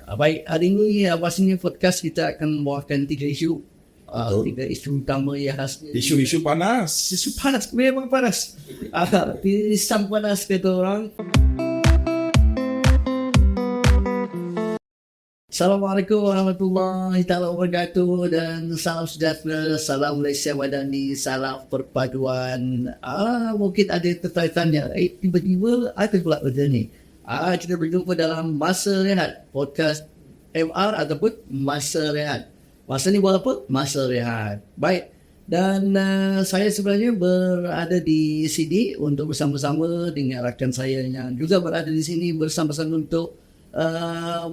Baik, hari ini pastinya podcast kita akan membawakan 3 isu. 3 isu utama yang khasnya. Isu-isu panas. Isu panas, memang panas. Pisang panas kata orang. Assalamualaikum warahmatullahi wabarakatuh dan salam sejahtera, salam Malaysia Madani, salam perpaduan. Mungkin ada tertanya, tiba-tiba ada pula benda ni. Kita berjumpa dalam Masa Rehat, podcast MR ataupun Masa Rehat. Masa ni buat apa? Masa Rehat. Baik. Dan saya sebenarnya berada di sini untuk bersama-sama dengan rakan saya yang juga berada di sini bersama-sama untuk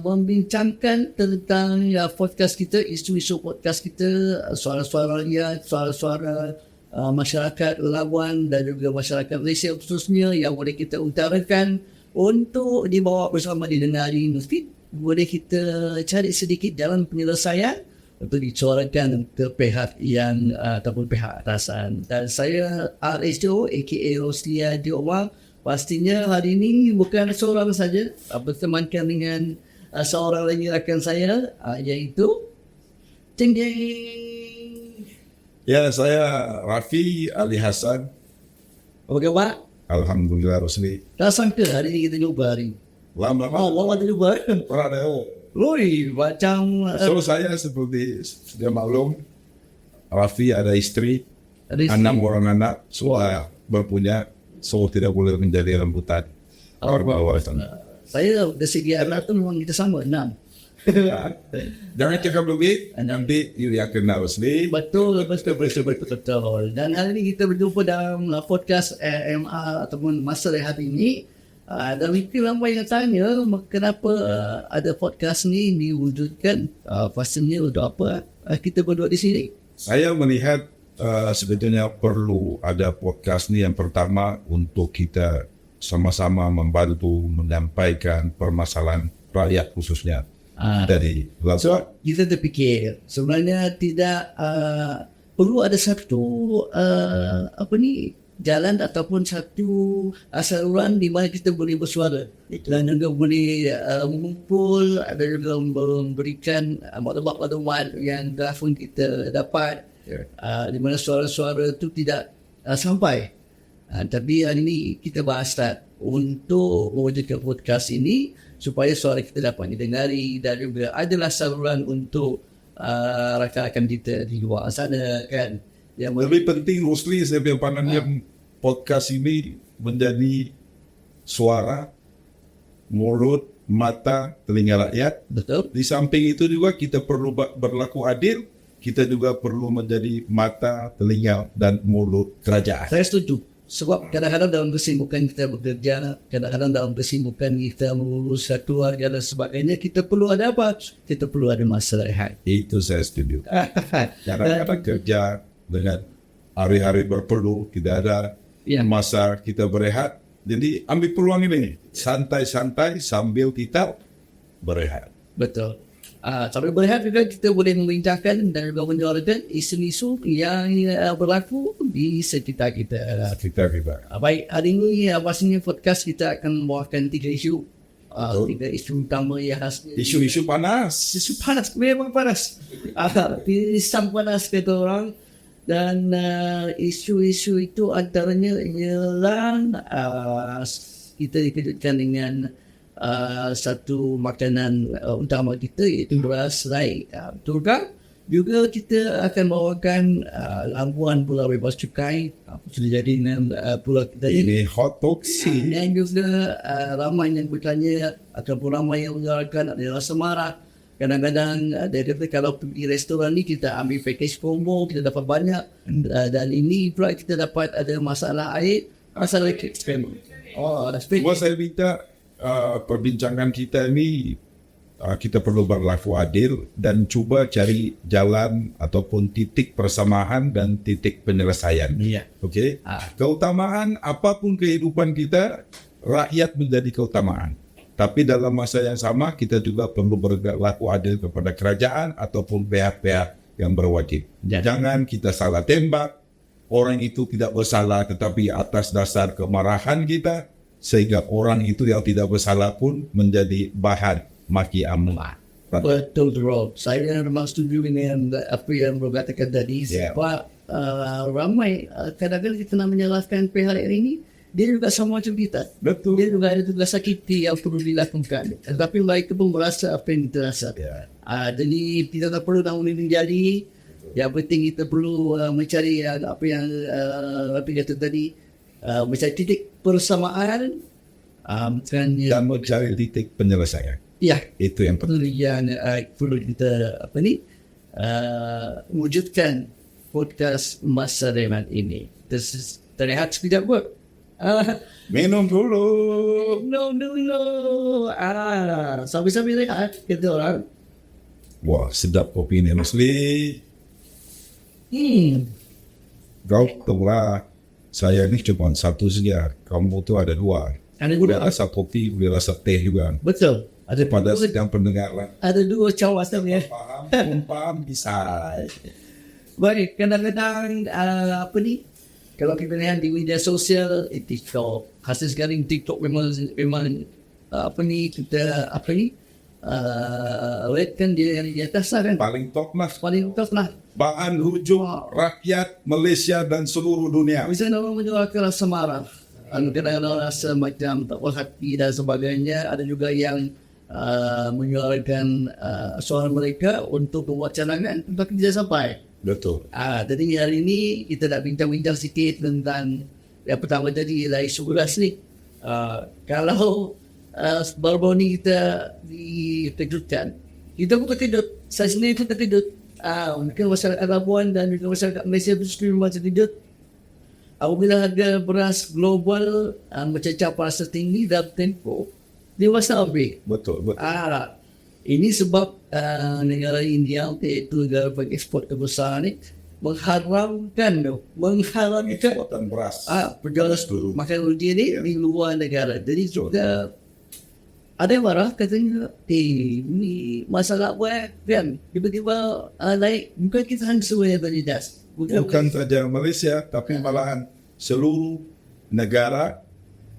membincangkan tentang podcast kita, isu-isu podcast kita, suara-suara rakyat, suara-suara masyarakat Labuan dan juga masyarakat Malaysia khususnya yang boleh kita utarakan untuk dibawa bersama didengari. Mesti boleh kita cari sedikit jalan penyelesaian untuk disuarakan ke pihak yang ataupun pihak atasan. Dan saya RSO aka Roslia Diomar. Pastinya hari ini bukan seorang saja, bertemankan dengan seorang lagi rakan saya, iaitu Ceng Ceng. Ya, saya Rafi Ali Hasan. Apa khabar? Alhamdulillah Rosli. Tak sangka hari ini kita jumpa hari ini. Lama. Lama kita jumpa. Pernah ada. Loi, macam So saya seperti sudah maklum, Rafi ada istri, ada 6 orang anak, semua berpunya, so tidak boleh menjadi rambutan. Saya dari segi anak tu memang kita sama 6. Jangan cakap lebih, nanti you yang kena Rosli. Betul. Dan hari ini kita berjumpa dalam podcast MR ataupun Masa Rehat ini. Dan mungkin ramai yang tanya kenapa ada podcast ni diwujudkan. Pastinya untuk apa kita berdua di sini. Saya melihat sebetulnya perlu ada podcast ni yang pertama untuk kita sama-sama membantu menyampaikan permasalahan rakyat khususnya. Dari so kita terfikir sebenarnya tidak perlu ada satu jalan ataupun satu saluran di mana kita boleh bersuara dan juga boleh mengumpul dan juga memberikan maklumat-maklumat yang telefon kita dapat di mana suara-suara itu tidak sampai. Tapi hari ini kita bahas untuk mewujudkan podcast ini supaya suara kita dapat didengari dan juga adalah saluran untuk rakan-rakan kita di luar sana kan. Yang lebih penting Rosli saya punya pandangannya podcast ini menjadi suara, mulut, mata, telinga rakyat. Betul. Di samping itu juga kita perlu berlaku adil, kita juga perlu menjadi mata, telinga dan mulut kerajaan. Saya setuju. Sebab kadang-kadang dalam kesibukan kita bekerja, kadang-kadang dalam kesibukan kita mengurus keluarga dan sebagainya, kita perlu ada apa? Kita perlu ada masa rehat. Itu saya setuju. Kadang-kadang kerja dengan hari-hari berperlu, tidak ada masa kita berehat. Jadi ambil peluang ini, santai-santai sambil kita berehat. Betul. Sambil berehat juga kita boleh membincangkan dan juga menyuarakan isu-isu yang berlaku di sekitar kita. Baik, hari ini pastinya podcast kita akan membawakan 3 isu. 3 isu utama yang khasnya. Isu-isu panas. Isu panas, memang panas. Pisang panas kata orang. Dan isu-isu itu antaranya ialah kita dikejutkan dengan satu makanan utama kita iaitu beras serai. Betul kan? Juga kita akan bawakan Labuan Pulau Bebas Cukai. Sudah jadi dengan pulau kita ini hot toxic. Dan juga ramai yang bertanya ataupun ramai yang menyuarakan adalah semarak. Kadang-kadang dia kata kalau pergi restoran ni kita ambil package combo, kita dapat banyak. Dan ini pula kita dapat ada masalah air, masalah spam. Semua saya minta perbincangan kita ini kita perlu berlaku adil dan cuba cari jalan ataupun titik persamaan dan titik penyelesaian. Okey. Keutamaan apapun kehidupan kita, rakyat menjadi keutamaan. Tapi dalam masa yang sama kita juga perlu berlaku adil kepada kerajaan ataupun pihak-pihak yang berwajib. Jangan kita salah tembak. Orang itu tidak bersalah tetapi atas dasar kemarahan kita, sehingga orang itu yang tidak bersalah pun menjadi bahan maki amla. Betul, bro. Saya memang setuju dengan apa yang bro katakan tadi. Yeah. Sebab ramai kadang-kadang kita nak menyalahkan pihak ini, dia juga sama macam kita. Betul. Dia juga ada tugas sakiti yang perlu dilakukan. Tetapi mereka pun merasa apa yang kita rasa. Yeah. Jadi kita tak perlu nak menjadi. Yang penting kita perlu mencari apa yang Rafi kata tadi, mencari titik persamaan, bukannya Dan mencari titik penyelesaian. ya, Itu yang penting. itu yang perlu kita wujudkan podcast masa depan ini. Terlihat tidak buat. Minum dulu. No. Sambil-sambil rehat kita orang. Wah, sedap kopi ni Rosli. Kau tahu lah, saya ni cuma satu saja. Kamu tu ada dua. Ada Boleh dua. rasa kopi, boleh rasa teh juga. Betul. Pada sedang pendengar lah. Ada dua kawasan ya. Paham bisa. Baik, kadang-kadang kalau kita lihat di media sosial, TikTok, hasil sekarang TikTok memang kita lihatkan dia yang di atas lah kan, Paling top lah. paling top lah. Bahan hujung rakyat Malaysia dan seluruh dunia. Misalnya orang menyuarakan rasa marah, kadang-kadang rasa macam tak puas hati dan sebagainya. Ada juga yang menyuarakan suara mereka untuk membuat cadangan tetapi tidak sampai. Betul. Jadi hari ini kita nak bincang-bincang sikit tentang yang pertama tadi ialah isu beras ni. Kalau baru-baru ni kita dikejutkan, kita pun terkejut. Saya sendiri pun terkejut. Mungkin masyarakat Labuan dan juga masyarakat Malaysia sendiri macam terkejut. Apabila harga beras global mencecah paras tinggi dalam tempoh dewasa lebih. Betul. Ini sebab negara India, iaitu negara pengekspor terbesar ni, mengharamkan Eksportan beras. perjalanan makan rudia ni di luar negara. Jadi juga ada yang marah katanya, ini masalah apa kan? Tiba-tiba naik, bukan kita hanya semua yang terjejas. Bukan saja Malaysia, tapi malahan seluruh negara,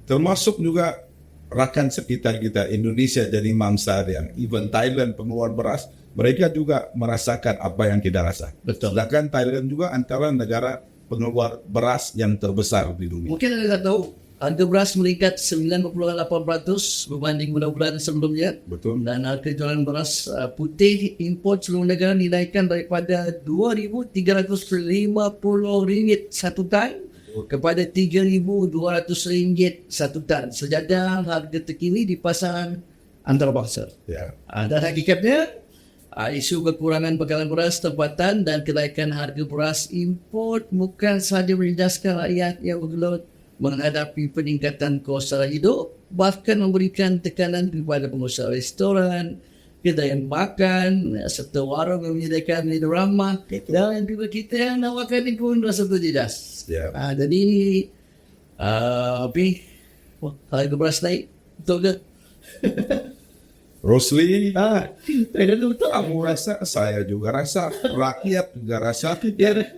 termasuk juga rakan sekitar kita, Indonesia jadi mangsa yang even Thailand pengeluar beras, mereka juga merasakan apa yang kita rasa. Betul. Sedangkan Thailand juga antara negara pengeluar beras yang terbesar di dunia. Mungkin anda tak tahu, harga beras meningkat 98% berbanding bulan-bulan sebelumnya. Betul. Dan harga jualan beras putih import seluruh negara dinaikkan daripada RM2,350 satu tan kepada RM3,200 satu tan. Sejadah harga terkini di pasaran antarabangsa. Ya. Dan hakikatnya, isu kekurangan bekalan beras tempatan dan kenaikan harga beras import bukan sahaja menjejaskan rakyat yang bergelut menghadapi peningkatan kos sara hidup, bahkan memberikan tekanan kepada pengusaha restoran, kedai makan, serta warung yang menyediakan minum ramah, dan juga kita yang nak makan ni pun rasa terjejas. Ya. Jadi, harga beras naik, betul ke? Rosli, Betul. kamu rasa, saya juga rasa, rakyat juga rasa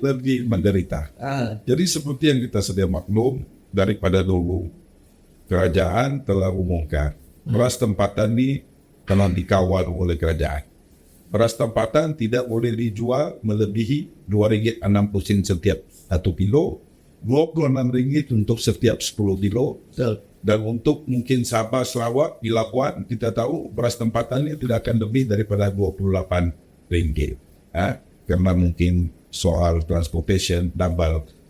lebih menderita. Jadi seperti yang kita sedia maklum, daripada dulu kerajaan telah umumkan beras tempatan ini telah dikawal oleh kerajaan. Beras tempatan tidak boleh dijual melebihi RM2.60 setiap 1 kilo, RM26 untuk setiap 10 kilo. Betul. Dan untuk mungkin Sabah, Sarawak, di Labuan, kita tahu beras tempatan ini tidak akan lebih daripada RM28. Karena mungkin soal transportation,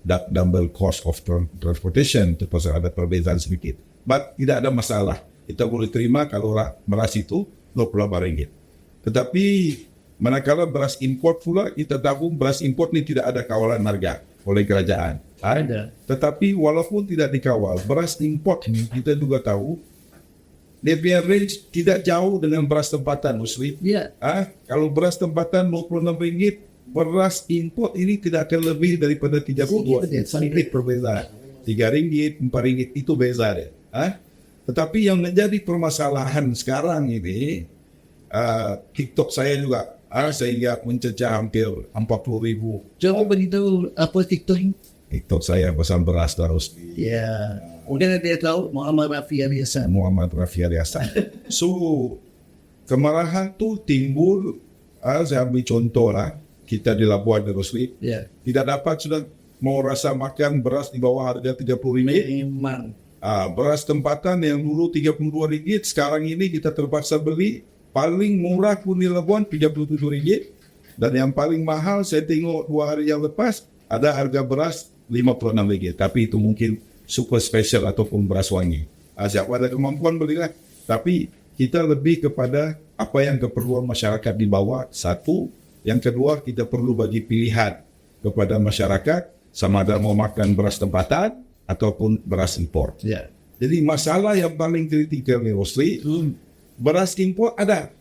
double cost of transportation, terpaksa ada perbezaan sedikit. But tidak ada masalah. Kita boleh terima kalau beras itu RM28. Tetapi manakala beras import pula, kita tahu beras import ini tidak ada kawalan harga oleh kerajaan. Ada. Tetapi walaupun tidak dikawal, beras import ini kita juga tahu dia punya range tidak jauh dengan beras tempatan, Muslim. Ya. Kalau beras tempatan RM26, beras import ini tidak akan lebih daripada 32. Sedikit perbezaan. RM3, RM4 itu beza dia. Tetapi yang menjadi permasalahan sekarang ini, TikTok saya juga sehingga mencecah hampir 40,000. Coba beritahu apa TikTok ini? TikTok saya pasal beras terus. Ya. Mungkin dia tahu Muhammad Rafi biasa. Muhammad Rafi Hasan. So, kemarahan tu timbul, saya ambil contoh lah, kita di Labuan Rosli, Ya. tidak dapat sudah mau rasa makan beras di bawah harga RM30. Memang. Beras tempatan yang dulu RM32, sekarang ini kita terpaksa beli, paling murah pun di Labuan RM37. Dan yang paling mahal, saya tengok 2 hari yang lepas, ada harga beras RM56. Tapi itu mungkin super special ataupun beras wangi. Siapa ada kemampuan belilah. Tapi kita lebih kepada apa yang keperluan masyarakat di bawah, satu. Yang kedua, kita perlu bagi pilihan kepada masyarakat, sama ada mau makan beras tempatan ataupun beras impor. Ya. Jadi masalah yang paling kritikal ni Rosli, beras impor ada,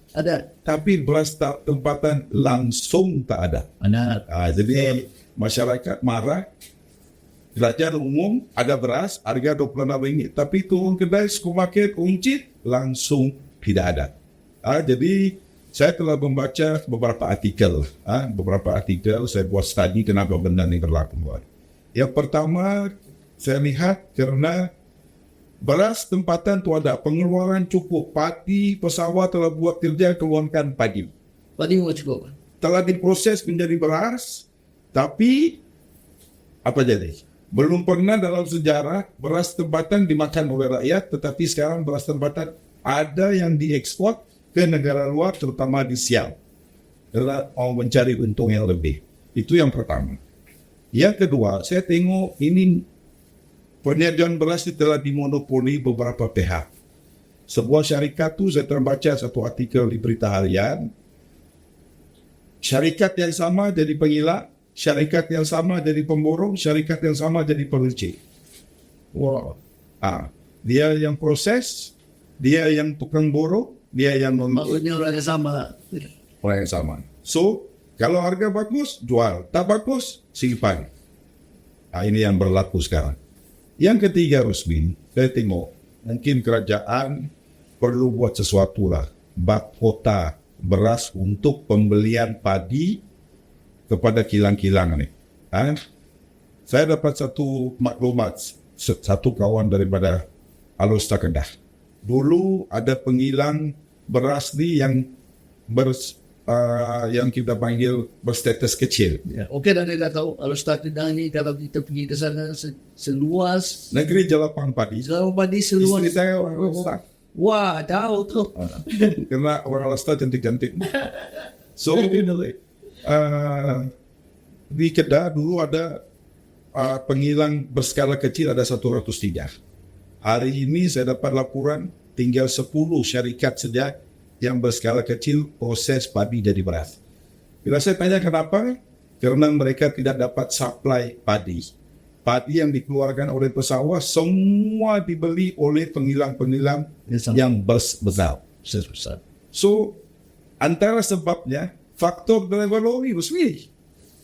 tapi beras tempatan langsung tak ada. Mana? Jadi masyarakat marah. Kerajaan umum ada beras harga RM26, tapi turun kedai supermarket uncit langsung tidak ada. Jadi saya telah membaca beberapa artikel. Saya buat studi kenapa benda ini berlaku. Yang pertama, saya lihat kerana beras tempatan itu ada pengeluaran cukup. Padi pesawat telah buat kerja keluarkan padi. Padi mau cukup. Telah diproses menjadi beras, tapi apa jadi? Belum pernah dalam sejarah beras tempatan dimakan oleh rakyat, tetapi sekarang beras tempatan ada yang diekspor ke negara luar, terutama di Siam. Karena mau mencari untung yang lebih. Itu yang pertama. Yang kedua, saya tengok ini penyediaan beras telah dimonopoli beberapa pihak. Sebuah syarikat tu, saya terbaca satu artikel di berita harian. Syarikat yang sama jadi pengilat, syarikat yang sama jadi pemborong, syarikat yang sama jadi peruncing. Wow. Dia yang proses, dia yang tukang borong, dia yang Maksudnya orang yang sama. orang yang sama. So, kalau harga bagus, jual. Tak bagus, simpan. Ini yang berlaku sekarang. Yang ketiga, Rusmin, saya tengok mungkin kerajaan perlu buat sesuatu lah. Bak kota beras untuk pembelian padi kepada kilang-kilang ni. Saya dapat satu maklumat, satu kawan daripada Alusta Kedah. Dulu ada pengilang beras ni yang yang kita panggil berstatus kecil. Ya. Okey, dan kita tahu Alusta Kedah ni kalau kita pergi ke sana seluas Negeri Jelapang Padi. Jelapang Padi seluas. Isteri saya orang Alusta. Wah, tahu tu. Kerana orang Alusta cantik-cantik. So, di Kedah dulu ada pengilang berskala kecil ada 103. Hari ini saya dapat laporan tinggal 10 syarikat saja yang berskala kecil proses padi jadi beras. Bila saya tanya kenapa? Karena mereka tidak dapat supply padi. Padi yang dikeluarkan oleh pesawat semua dibeli oleh pengilang-pengilang yang besar. So, antara sebabnya faktor driver lori Rusmi.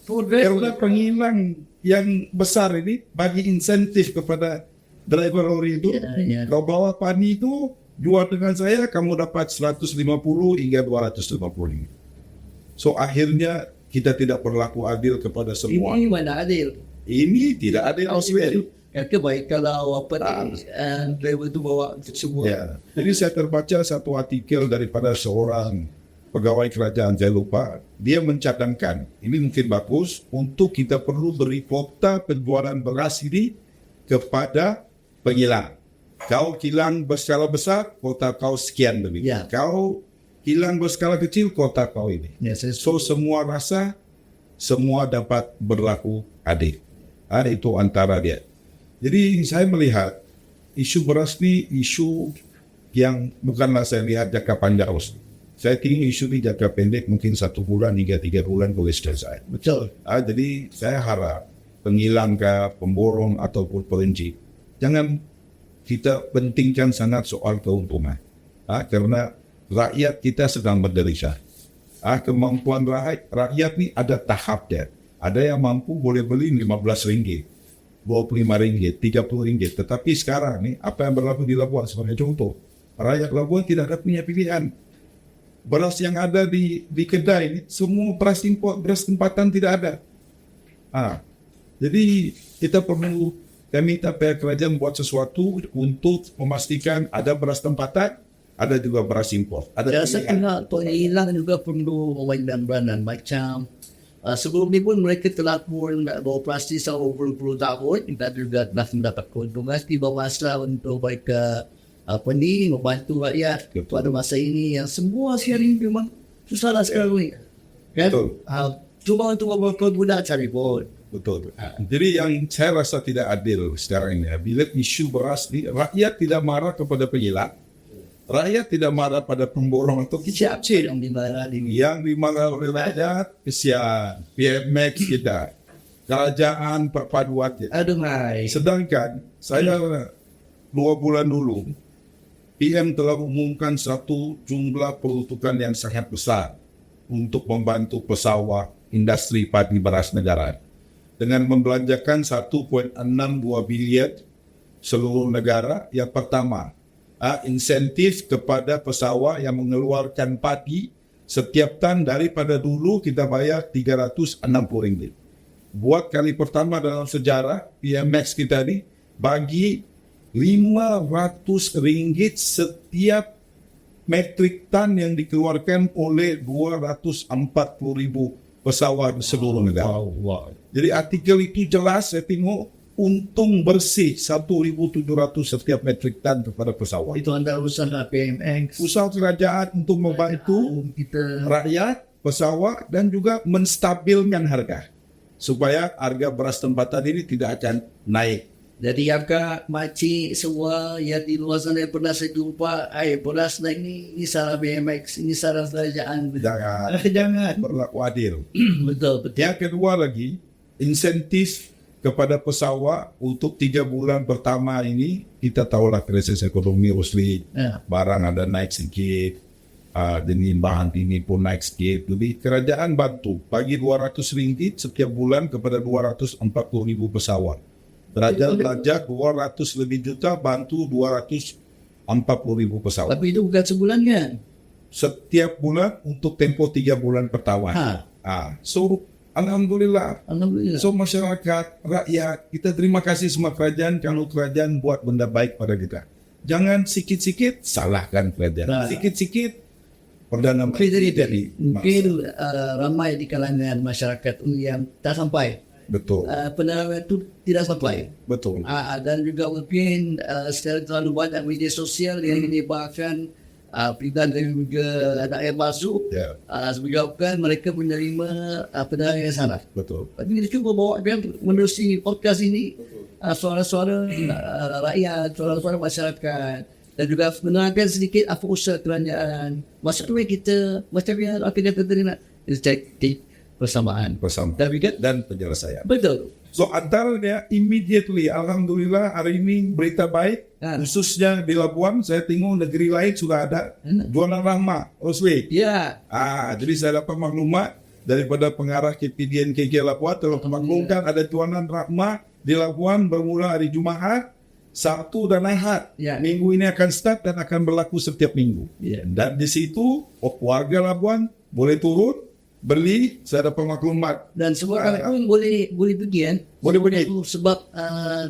Karena pengilang yang besar ini bagi insentif kepada driver lori itu. Kalau bawa padi itu jual dengan saya, kamu dapat 150 hingga 250. So akhirnya kita tidak berlaku adil kepada semua. Ini mana adil? Ini tidak adil. Baik kalau driver itu bawa semua. Ya. Jadi saya terbaca satu artikel daripada seorang pegawai kerajaan, saya lupa, dia mencadangkan, ini mungkin bagus, untuk kita perlu beri kuota penjualan beras ini kepada pengilang. Kau kilang berskala besar, kuota kau sekian lebih. Ya. Kau kilang berskala kecil, kuota kau ini. Ya, So semua rasa, semua dapat berlaku adil. Itu antara dia. Jadi saya melihat, isu beras ini isu yang bukanlah saya lihat jangka panjang. Saya kira isu ini jangka pendek mungkin 1 bulan hingga 3 bulan boleh selesai. betul. Jadi saya harap pengilang ke pemborong ataupun peruncing jangan kita pentingkan sangat soal keuntungan. Karena rakyat kita sedang berderita. Kemampuan rakyat ni ada tahapnya. Ada yang mampu boleh beli RM15, RM25, RM30. Tetapi sekarang ni apa yang berlaku di Labuan sebagai contoh, rakyat Labuan tidak ada punya pilihan. Beras yang ada di kedai ini semua beras import, beras tempatan tidak ada. Jadi kita minta pihak kerajaan buat sesuatu untuk memastikan ada beras tempatan ada juga beras impor. Ada Saya rasa kena untuk hilang juga perlu peranan macam sebelum ni pun mereka telah pun beroperasi selama berpuluh tahun dan juga telah mendapat keuntungan di bawah masa untuk mereka membantu rakyat pada masa ini yang semua sekarang memang susah lah sekarang ni. Kan? Betul. Cuma untuk berguna cari pun. Betul. Jadi yang saya rasa tidak adil sekarang ini, bila isu beras ni, rakyat tidak marah kepada penyilat, rakyat tidak marah pada pemborong atau Siapa yang dimarah ini? yang dimarah oleh rakyat, kesian, PMX kita, kerajaan perpaduan kita. Aduh hai. Sedangkan saya 2 bulan dulu, PM telah umumkan satu jumlah peruntukan yang sangat besar untuk membantu pesawat industri padi beras negara dengan membelanjakan 1.62 bilion seluruh negara. Yang pertama, insentif kepada pesawat yang mengeluarkan padi setiap tan daripada dulu kita bayar RM360. Buat kali pertama dalam sejarah PMX kita ni bagi RM500 setiap metrik tan yang dikeluarkan oleh 240,000 pesawat di seluruh negara. Jadi artikel itu jelas saya tengok untung bersih 1.700 setiap metrik tan kepada pesawat. Itu anda urusan PMX. Usaha kerajaan untuk membantu Kita rakyat, pesawat dan juga menstabilkan harga supaya harga beras tempatan ini tidak akan naik. jadi agak makcik semua yang di luar sana yang pernah saya jumpa, beras naik ini salah BMX, ini salah kerajaan. Jangan berlaku adil. Betul. Yang kedua lagi, insentif kepada pesawat untuk 3 bulan pertama ini, kita tahulah krisis ekonomi Rosli, Ya. barang ada naik sedikit, jadi bahan ini pun naik sedikit. Jadi kerajaan bantu bagi RM200 setiap bulan kepada 240,000 pesawat. Kerajaan belanja 200 lebih juta bantu 240,000 pesawat. Tapi itu bukan sebulan kan? Setiap bulan untuk tempoh 3 bulan pertama. So Alhamdulillah. Alhamdulillah. So masyarakat, rakyat, kita terima kasih semua kerajaan kalau kerajaan buat benda baik pada kita. Jangan sikit-sikit salahkan kerajaan. Sikit-sikit Perdana Menteri jadi mungkin ramai di kalangan masyarakat yang tak sampai. betul. Penerangan itu tidak sampai. Betul. Dan juga mungkin secara terlalu banyak media sosial yang menyebabkan pilihan dan juga ada air masuk sebabkan mereka menerima penerangan yang salah. Betul. Tapi kita cuba bawa menerusi podcast ini suara-suara rakyat, suara-suara masyarakat dan juga menerangkan sedikit apa usaha kerajaan. Maksudnya kita macam yang apa kata tadi nak persamaan dan penyelesaian. Betul. So antaranya immediately, alhamdulillah hari ini berita baik, khususnya di Labuan. Saya tengok negeri lain sudah ada jualan rahmah Rosli. Ya. Jadi saya dapat maklumat daripada pengarah KPDN KK Labuan telah memaklumkan ada jualan rahmah di Labuan bermula hari Jumaat, Sabtu dan Ahad. Minggu ini akan start dan akan berlaku setiap minggu. Dan di situ warga Labuan boleh turun beli. Saya dapat maklumat dan semua orang boleh pergi kan. Boleh pergi. Sebab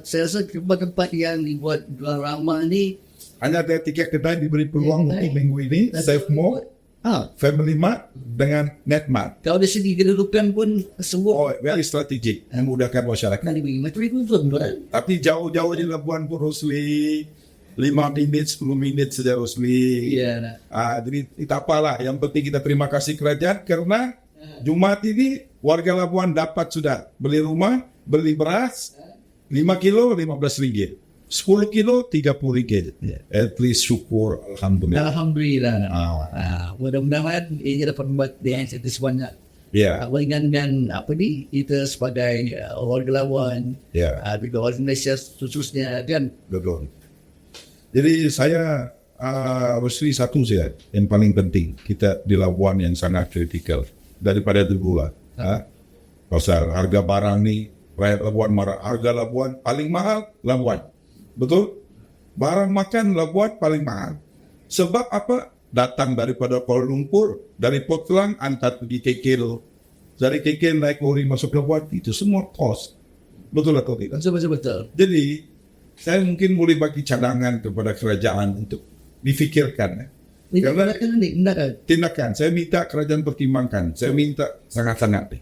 saya rasa tempat-tempat yang dibuat jual ramah ni hanya ada 3 kedai diberi peluang untuk minggu ini. Safe Mall, Family Mart dengan Netmart. Kalau dari segi kedudukan pun semua very strategik, memudahkan masyarakat. Macam itu kan. Tapi jauh-jauh di Labuan pun Rosli 5 minit, 10 minit saja Rosli. Jadi tak apalah. Yang penting kita terima kasih kerajaan karena Jumat ini warga Labuan dapat sudah beli rumah, beli beras 5 kilo RM15, 10 kilo RM30. At least syukur, alhamdulillah. Alhamdulillah. Mudah-mudahan ini dapat membuat insentif banyak. Meringankan kita sebagai warga Labuan, juga warga Malaysia khususnya kan. Betul. Jadi saya Rosli satu saja yang paling penting kita di Labuan yang sangat kritikal daripada dulu lah. Pasal harga barang ni rakyat Labuan marah. Harga Labuan paling mahal Labuan. Betul? Barang makan Labuan paling mahal. Sebab apa? Datang daripada Kuala Lumpur, dari Port Klang antar pergi KK. Dari KK naik lori masuk Labuan, itu semua kos. Betul atau tidak? Betul. Jadi saya mungkin boleh bagi cadangan kepada kerajaan untuk difikirkan. Karena tindakan. tindakan, saya minta kerajaan pertimbangkan. Saya minta sangat-sangat.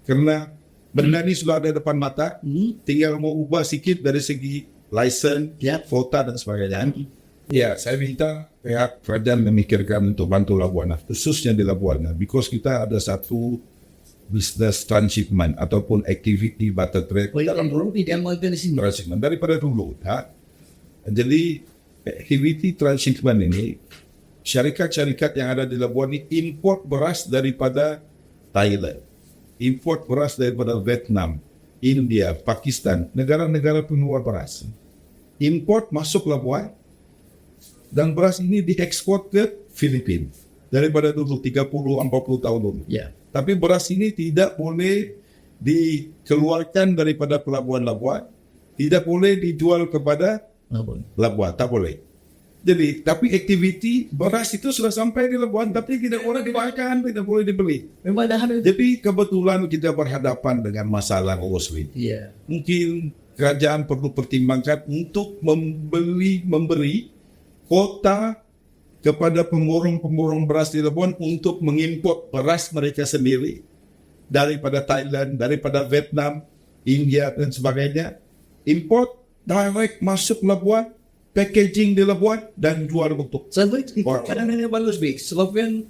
Karena benda ni sudah ada depan mata, tinggal mau ubah sikit dari segi license, kuota dan sebagainya. Ya, saya minta pihak kerajaan memikirkan untuk bantu Labuan, khususnya di Labuan, because kita ada satu business transshipment ataupun activity butter trade Dalam dulu tidak mau di sini. transshipment daripada dulu. Jadi activity transshipment ini syarikat-syarikat yang ada di Labuan ini import beras daripada Thailand, import beras daripada Vietnam, India, Pakistan, negara-negara pengeluar beras. Import masuk Labuan dan beras ini diekspor ke Filipina daripada dulu 30-40 tahun dulu. Ya. Tapi beras ini tidak boleh dikeluarkan daripada pelabuhan Labuan, tidak boleh dijual kepada Labuan, tak boleh. Jadi, tapi aktiviti beras itu sudah sampai di Labuan, tapi tidak boleh dimakan, tidak boleh dibeli. Memang dah ada. Jadi kebetulan kita berhadapan dengan masalah Oswin. Ya. Mungkin kerajaan perlu pertimbangkan untuk memberi kuota kepada pemborong-pemborong beras di Labuan untuk mengimport beras mereka sendiri daripada Thailand, daripada Vietnam, India dan sebagainya. Import direct masuk Labuan, packaging di Labuan dan jual untuk Kadang-kadang bagus, Bik. Sebab kan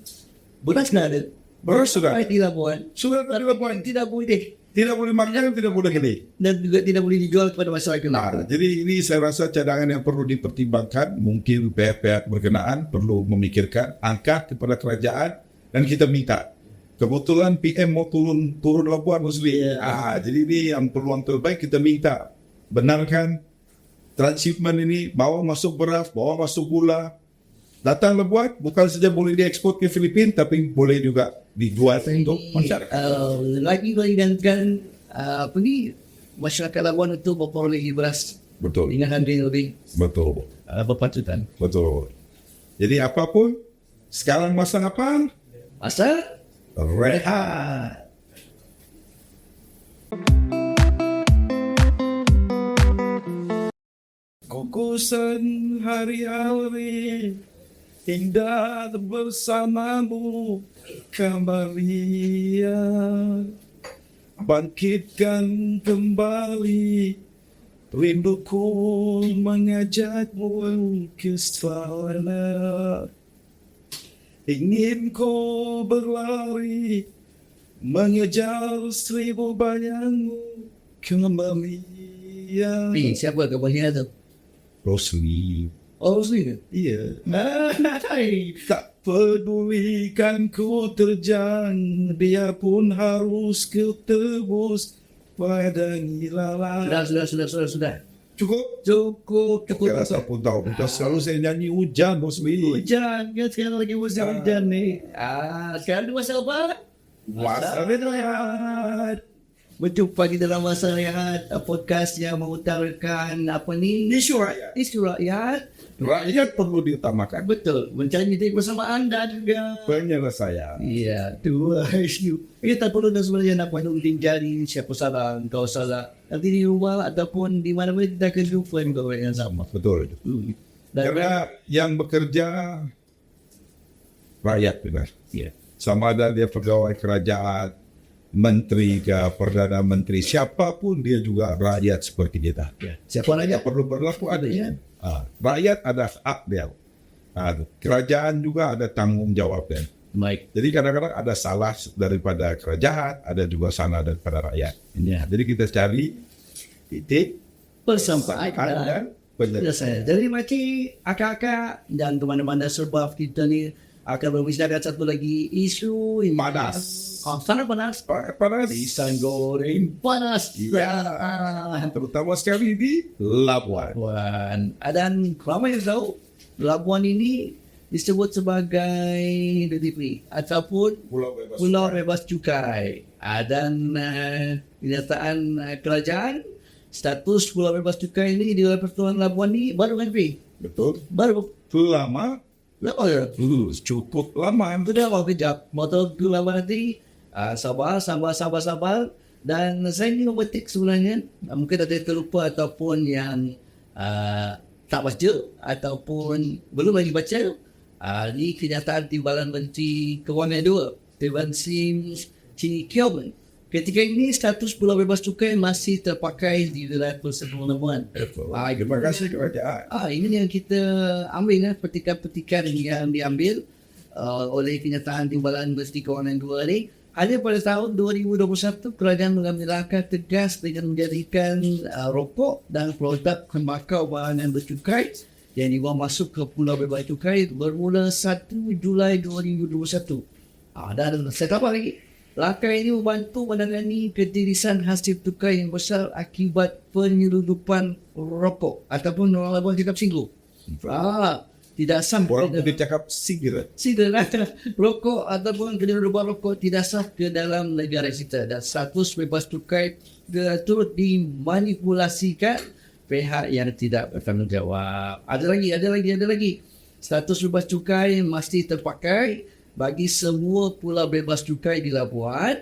beras nggak ada. beras sudah Di Labuan. sudah di Labuan, Tidak boleh. tidak boleh makan, tidak boleh gede. Dan juga tidak boleh dijual kepada masyarakat. Nah, jadi ini saya rasa cadangan yang perlu dipertimbangkan. Mungkin pihak-pihak berkenaan perlu memikirkan angkat kepada kerajaan dan kita minta. Kebetulan PM mau turun Labuan Muslim. Jadi ini yang peluang terbaik kita minta. Benarkan transshipment ini, bawa masuk beras, bawa masuk gula. Datang Labuan, bukan saja boleh diekspor ke Filipina, tapi boleh juga dijual untuk masyarakat. Lagi kan pergi masyarakat Labuan itu memperolehi beras Betul, dengan harga yang lebih betul. berpatutan. Betul. Jadi apapun, sekarang masa apa? Masa Rehat. Kukusan hari-hari indah bersamamu kembali ya. Bangkitkan kembali rinduku mengajakmu ke sana. Ingin ku berlari mengejar 1000 bayangmu kembali ya. siapa kebanyakan itu? Rosli. Oh, sini. Iya. Tak pedulikan ku terjang, dia pun harus ku tebus pada ilalang. Sudah. Cukup. Rasa pun tahu. Selalu saya nyanyi hujan, Rosli. Hujan, kan sekarang lagi musim hujan nih. Sekarang masa apa? Masa rehat. Berjumpa di dalam masa rehat, podcast yang mengutarakan isu rakyat. Rakyat perlu diutamakan. Betul, mencari titik bersama anda juga. Penyelesaian. Iya, dua isu. Kita perlu dan sebenarnya nak penting jari siapa salah, kau salah. Nanti di rumah ataupun di mana-mana kita akan jumpa dengan orang yang sama. Betul. Karena yang bekerja rakyat benar. Iya. Sama ada dia pegawai kerajaan, menteri ke perdana menteri, siapapun dia juga rakyat seperti kita. Ya. Siapa Rakyat perlu berlaku adil. Rakyat ada hak dia. Kerajaan juga ada tanggung jawab dia. Baik. Jadi kadang-kadang ada salah daripada kerajaan, ada juga salah daripada rakyat. Ya. Jadi kita cari titik Persampaian dan penyelesaian. Jadi macam akak-akak dan teman-teman sebab kita ni akan membicarakan satu lagi isu yang Panas. sangat panas. Panas. Pisang goreng panas. Ya, terutama sekali di Labuan. Labuan. Dan ramai yang tahu Labuan ini disebut sebagai duty free ataupun pulau bebas cukai. Dan kenyataan kerajaan status pulau bebas cukai ini di dalam Persatuan Labuan ini baru kan, Pi? Betul. Baru. Lama. Oh ya. Cukup lama. Sudah mau kejap. Motor tu lama nanti. Sabar. Dan saya ni memetik sebenarnya. Mungkin ada terlupa ataupun yang tak baca ataupun belum lagi baca. Ini kenyataan Timbalan Menteri Kewangan 2, Timbalan Sim Cini Kelvin. Ketika ini status pulau bebas cukai masih terpakai di wilayah persetujuan. Terima kasih kerajaan. Ini yang kita ambil petikan-petikan yang diambil oleh kenyataan Timbalan Menteri Kewangan 2 ini. Hanya pada tahun 2021 kerajaan mengambil langkah tegas dengan menjadikan rokok dan produk tembakau barangan bercukai yang dibawa masuk ke pulau bebas cukai bermula 1 Julai 2021. Dan saya tambah lagi, langkah ini membantu menangani ketirisan hasil cukai yang besar akibat penyelundupan rokok ataupun orang lain cakap singgung. Tidak sampai Orang boleh cakap sigaret. rokok ataupun penyelundupan rokok tidak sah ke dalam negara kita dan status bebas cukai turut dimanipulasikan pihak yang tidak bertanggungjawab. Ada lagi. Status bebas cukai masih terpakai bagi semua pulau bebas cukai di Labuan,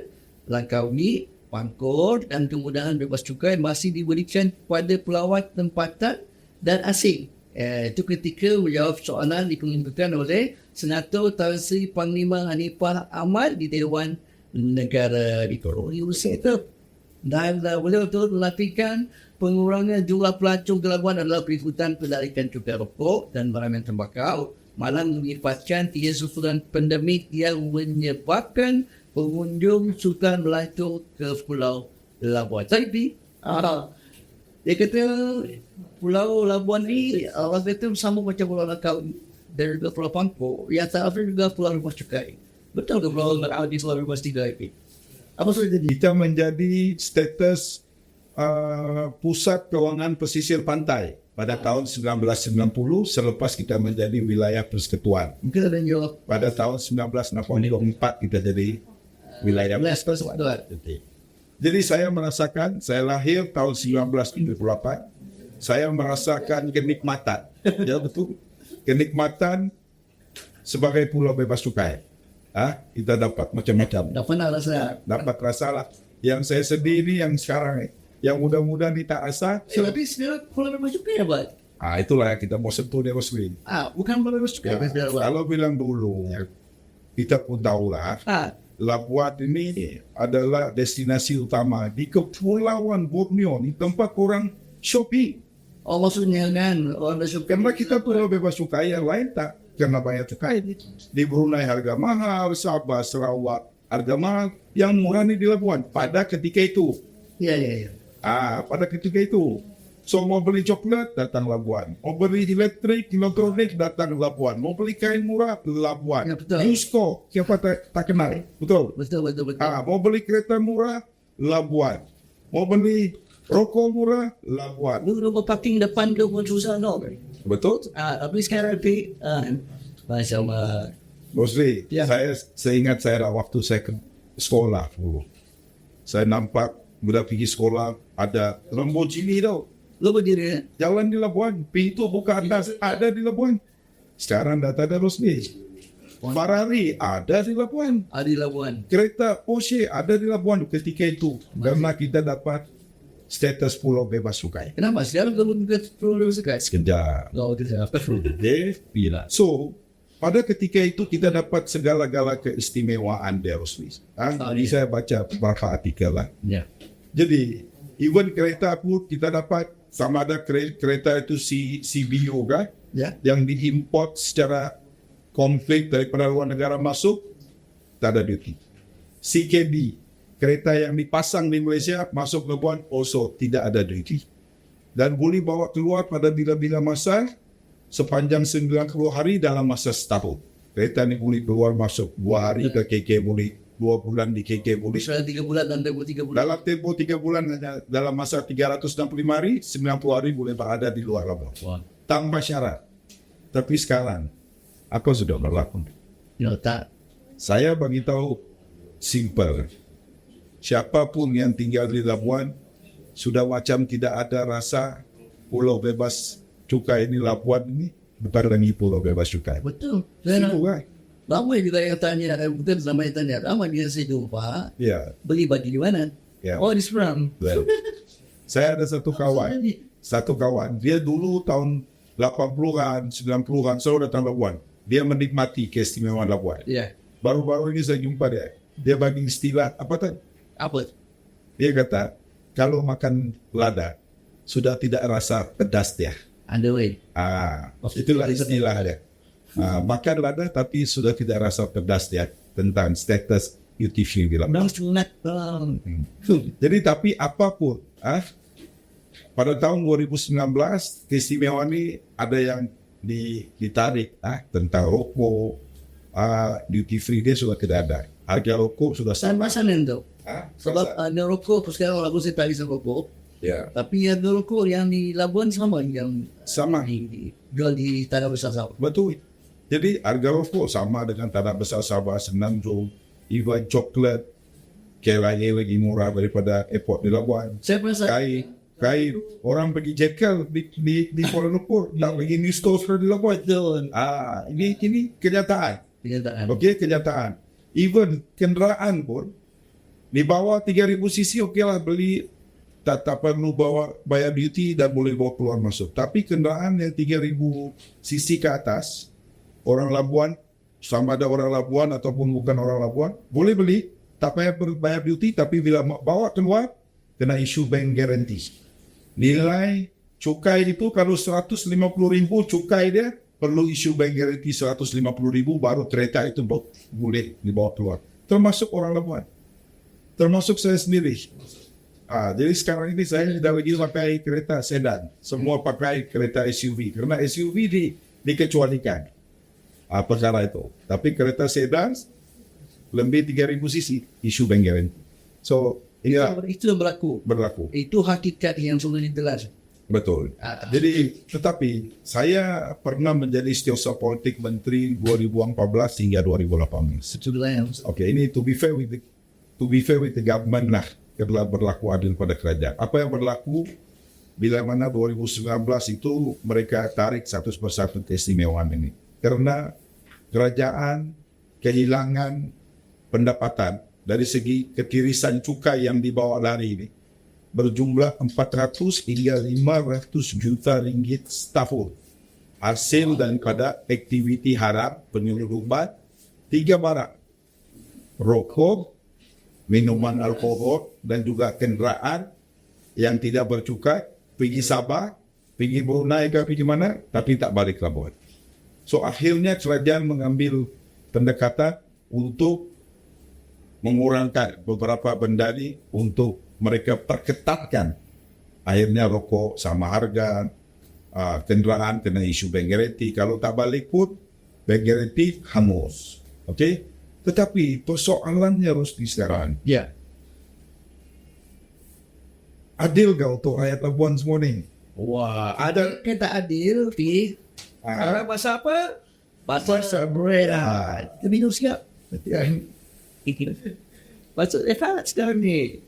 Langkawi, Pangkor dan kemudahan bebas cukai masih diberikan kepada pelawat tempatan dan asing. Itu ketika menjawab soalan dikemukakan oleh Senator Tan Sri Panglima Hanifah Ahmad di Dewan Negara di Korea itu. Dan beliau turut melafikan pengurangan jumlah pelancong ke Labuan adalah berikutan penarikan cukai rokok dan barang tembakau, malah menyifatkan 3 susulan pandemik yang menyebabkan pengunjung sultan melancong ke Pulau Labuan. Tapi dia kata Pulau Labuan ni orang kata sama macam Pulau Langkawi dan juga Pulau Pangkor yang tak ada juga Pulau Bebas Cukai. Betul ke Pulau Langkawi di Pulau Bebas Tiga ini? Apa sudah jadi? Kita menjadi status pusat kewangan pesisir pantai pada tahun 1990 selepas kita menjadi wilayah persekutuan. Mungkin ada yang jawab. Pada tahun 1984 kita jadi wilayah persekutuan. Jadi saya merasakan, saya lahir tahun 1978, saya merasakan kenikmatan, ya betul, kenikmatan sebagai pulau bebas cukai. Kita dapat macam-macam. Dapat rasa lah. Yang saya sendiri yang sekarang, yang mudah-mudahan kita rasa. Tapi sebenarnya pulau bebas cukai apa? Itulah yang kita mau sentuh dia Roswin. Bukan pulau bebas cukai. Kalau bilang dulu, kita pun tahulah. Labuan ini adalah destinasi utama di Kepulauan Borneo, di tempat orang shopping. Maksudnya kan orang shopping. Karena kita pulau bebas cukai, yang lain tak karena banyak cukai. Di Brunei harga mahal, Sabah, Sarawak harga mahal, yang murah ini di Labuan pada ketika itu. Iya. Pada ketika itu. So mau beli coklat datang Labuan, mau beli elektronik datang Labuan, mau beli kain murah Labuan, Ya, betul. Yusko siapa tak kenal, betul. Betul. Mau beli kereta murah Labuan, mau beli rokok murah Labuan, Dulu parking depan tu pun susah no. betul. Tapi sekarang Masya Allah. Bosri, Ya. saya ingat saya waktu saya ke sekolah dulu, saya nampak budak pergi sekolah ada Lamborghini tau. Lu berdiri. Jalan di Labuan, pintu buka atas ada di Labuan. Sekarang data ada resmi. Ferrari ada di Labuan. Di Labuan. Kereta Porsche ada di Labuan ketika itu. Karena kita dapat status pulau bebas cukai. Kenapa? Sekarang kamu juga perlu suka. Sekejap. Bila. So, pada ketika itu kita dapat segala-gala keistimewaan dari resmi. Jadi saya baca beberapa artikel lah. Ya. Jadi, even kereta pun kita dapat sama ada kereta itu CBU kan, Ya. yang diimport secara konflik daripada luar negara masuk, tak ada duty. CKD, kereta yang dipasang di Malaysia masuk Labuan, also tidak ada duty. Dan boleh bawa keluar pada bila-bila masa sepanjang 90 hari dalam masa setahun. Kereta ni boleh keluar masuk 2 hari ke KK boleh, 2 bulan di KK boleh. Misalnya 3 bulan dan 3 bulan. Dalam tempoh 3 bulan hanya dalam masa 365 hari, 90 hari boleh berada di luar Labuan. Tanpa syarat. Tapi sekarang, apa sudah berlaku? Ya, tak. Saya beritahu simple. Siapapun yang tinggal di Labuan, sudah macam tidak ada rasa pulau bebas cukai ini Labuan ini, bukan lagi pulau bebas cukai. Betul. Simple kan? Lama juga yang tanya, betul sama yang tanya. Lama dia saya jumpa, Ya. beli baju di mana? Ya. Di Seberang. Well, saya ada satu kawan, dia dulu tahun 80-an, 90-an, selalu datang Labuan. dia menikmati keistimewaan Labuan. Ya. Baru-baru ini saya jumpa dia. Dia bagi istilah apa tadi? Apa? Dia kata kalau makan lada sudah tidak rasa pedas dia. Underway. Itulah istilah dia. Makan lada tapi sudah tidak rasa pedas dia tentang status UTV bilang. Sunat. Jadi tapi apapun, pada tahun 2019 keistimewaan ini ada yang ditarik tentang rokok, duty free dia sudah tidak ada. Harga rokok sudah Sama itu. Sebab Sama. ada rokok, sekarang lagu saya tak bisa rokok. Ya. Tapi ada rokok yang di Labuan sama yang Sama. jual di Tanah Besar Sabah. Betul. Jadi harga rokok sama dengan Tanah Besar Sabah, Senandung, even coklat, KLIA lagi murah daripada airport di Labuan. Saya rasa Kai orang pergi jekel di Kuala Lumpur, tak pergi new store di Labuan. Ini kenyataan. kenyataan. Okey, kenyataan. Even kenderaan pun di bawah 3,000 cc okeylah beli, tak perlu bayar duty dan boleh bawa keluar masuk. Tapi kenderaan yang 3,000 cc ke atas, orang Labuan, sama ada orang Labuan ataupun bukan orang Labuan, boleh beli, tak payah bayar duty, tapi bila bawa keluar, kena issue bank guarantee. Nilai cukai itu kalau 150,000 cukai dia, perlu issue bank guarantee 150,000 baru kereta itu boleh dibawa keluar. Termasuk orang Labuan. Termasuk saya sendiri. Jadi sekarang ini saya tidak lagi pakai kereta sedan. Semua pakai kereta SUV. Karena SUV dikecualikan. Perkara itu. Tapi kereta sedan lebih 3,000 cc issue bank guarantee. So, Itu yang berlaku. Itu hakikat yang sudah jelas. Betul. Jadi, tetapi saya pernah menjadi setiausaha politik menteri 2014 hingga 2018. Okay, ini to be fair with the government lah, kerana berlaku adil pada kerajaan. Apa yang berlaku bila mana 2019 itu mereka tarik satu persatu keistimewaan ini. Karena kerajaan kehilangan pendapatan dari segi ketirisan cukai yang dibawa lari ini berjumlah 400 hingga 500 juta ringgit setahun. Hasil daripada aktiviti haram penyelundupan 3 barang. Rokok, minuman alkohol dan juga kenderaan yang tidak bercukai, pergi Sabah, pergi Brunei ke pergi mana, tapi tak balik Labuan. So akhirnya kerajaan mengambil pendekatan untuk mengurangkan beberapa benda ni untuk mereka perketatkan. Akhirnya rokok sama harga, kenderaan kena isu bank guarantee. Kalau tak balik pun, bank guarantee hangus. Okey? Tetapi persoalannya Rusdi sekarang, Ya. adil ke untuk rakyat Labuan semua ni? Wah, ada kata adil, Fi. Bahasa apa? Bahasa berat. Tapi tu siap. Bahasa dekat sekarang ni.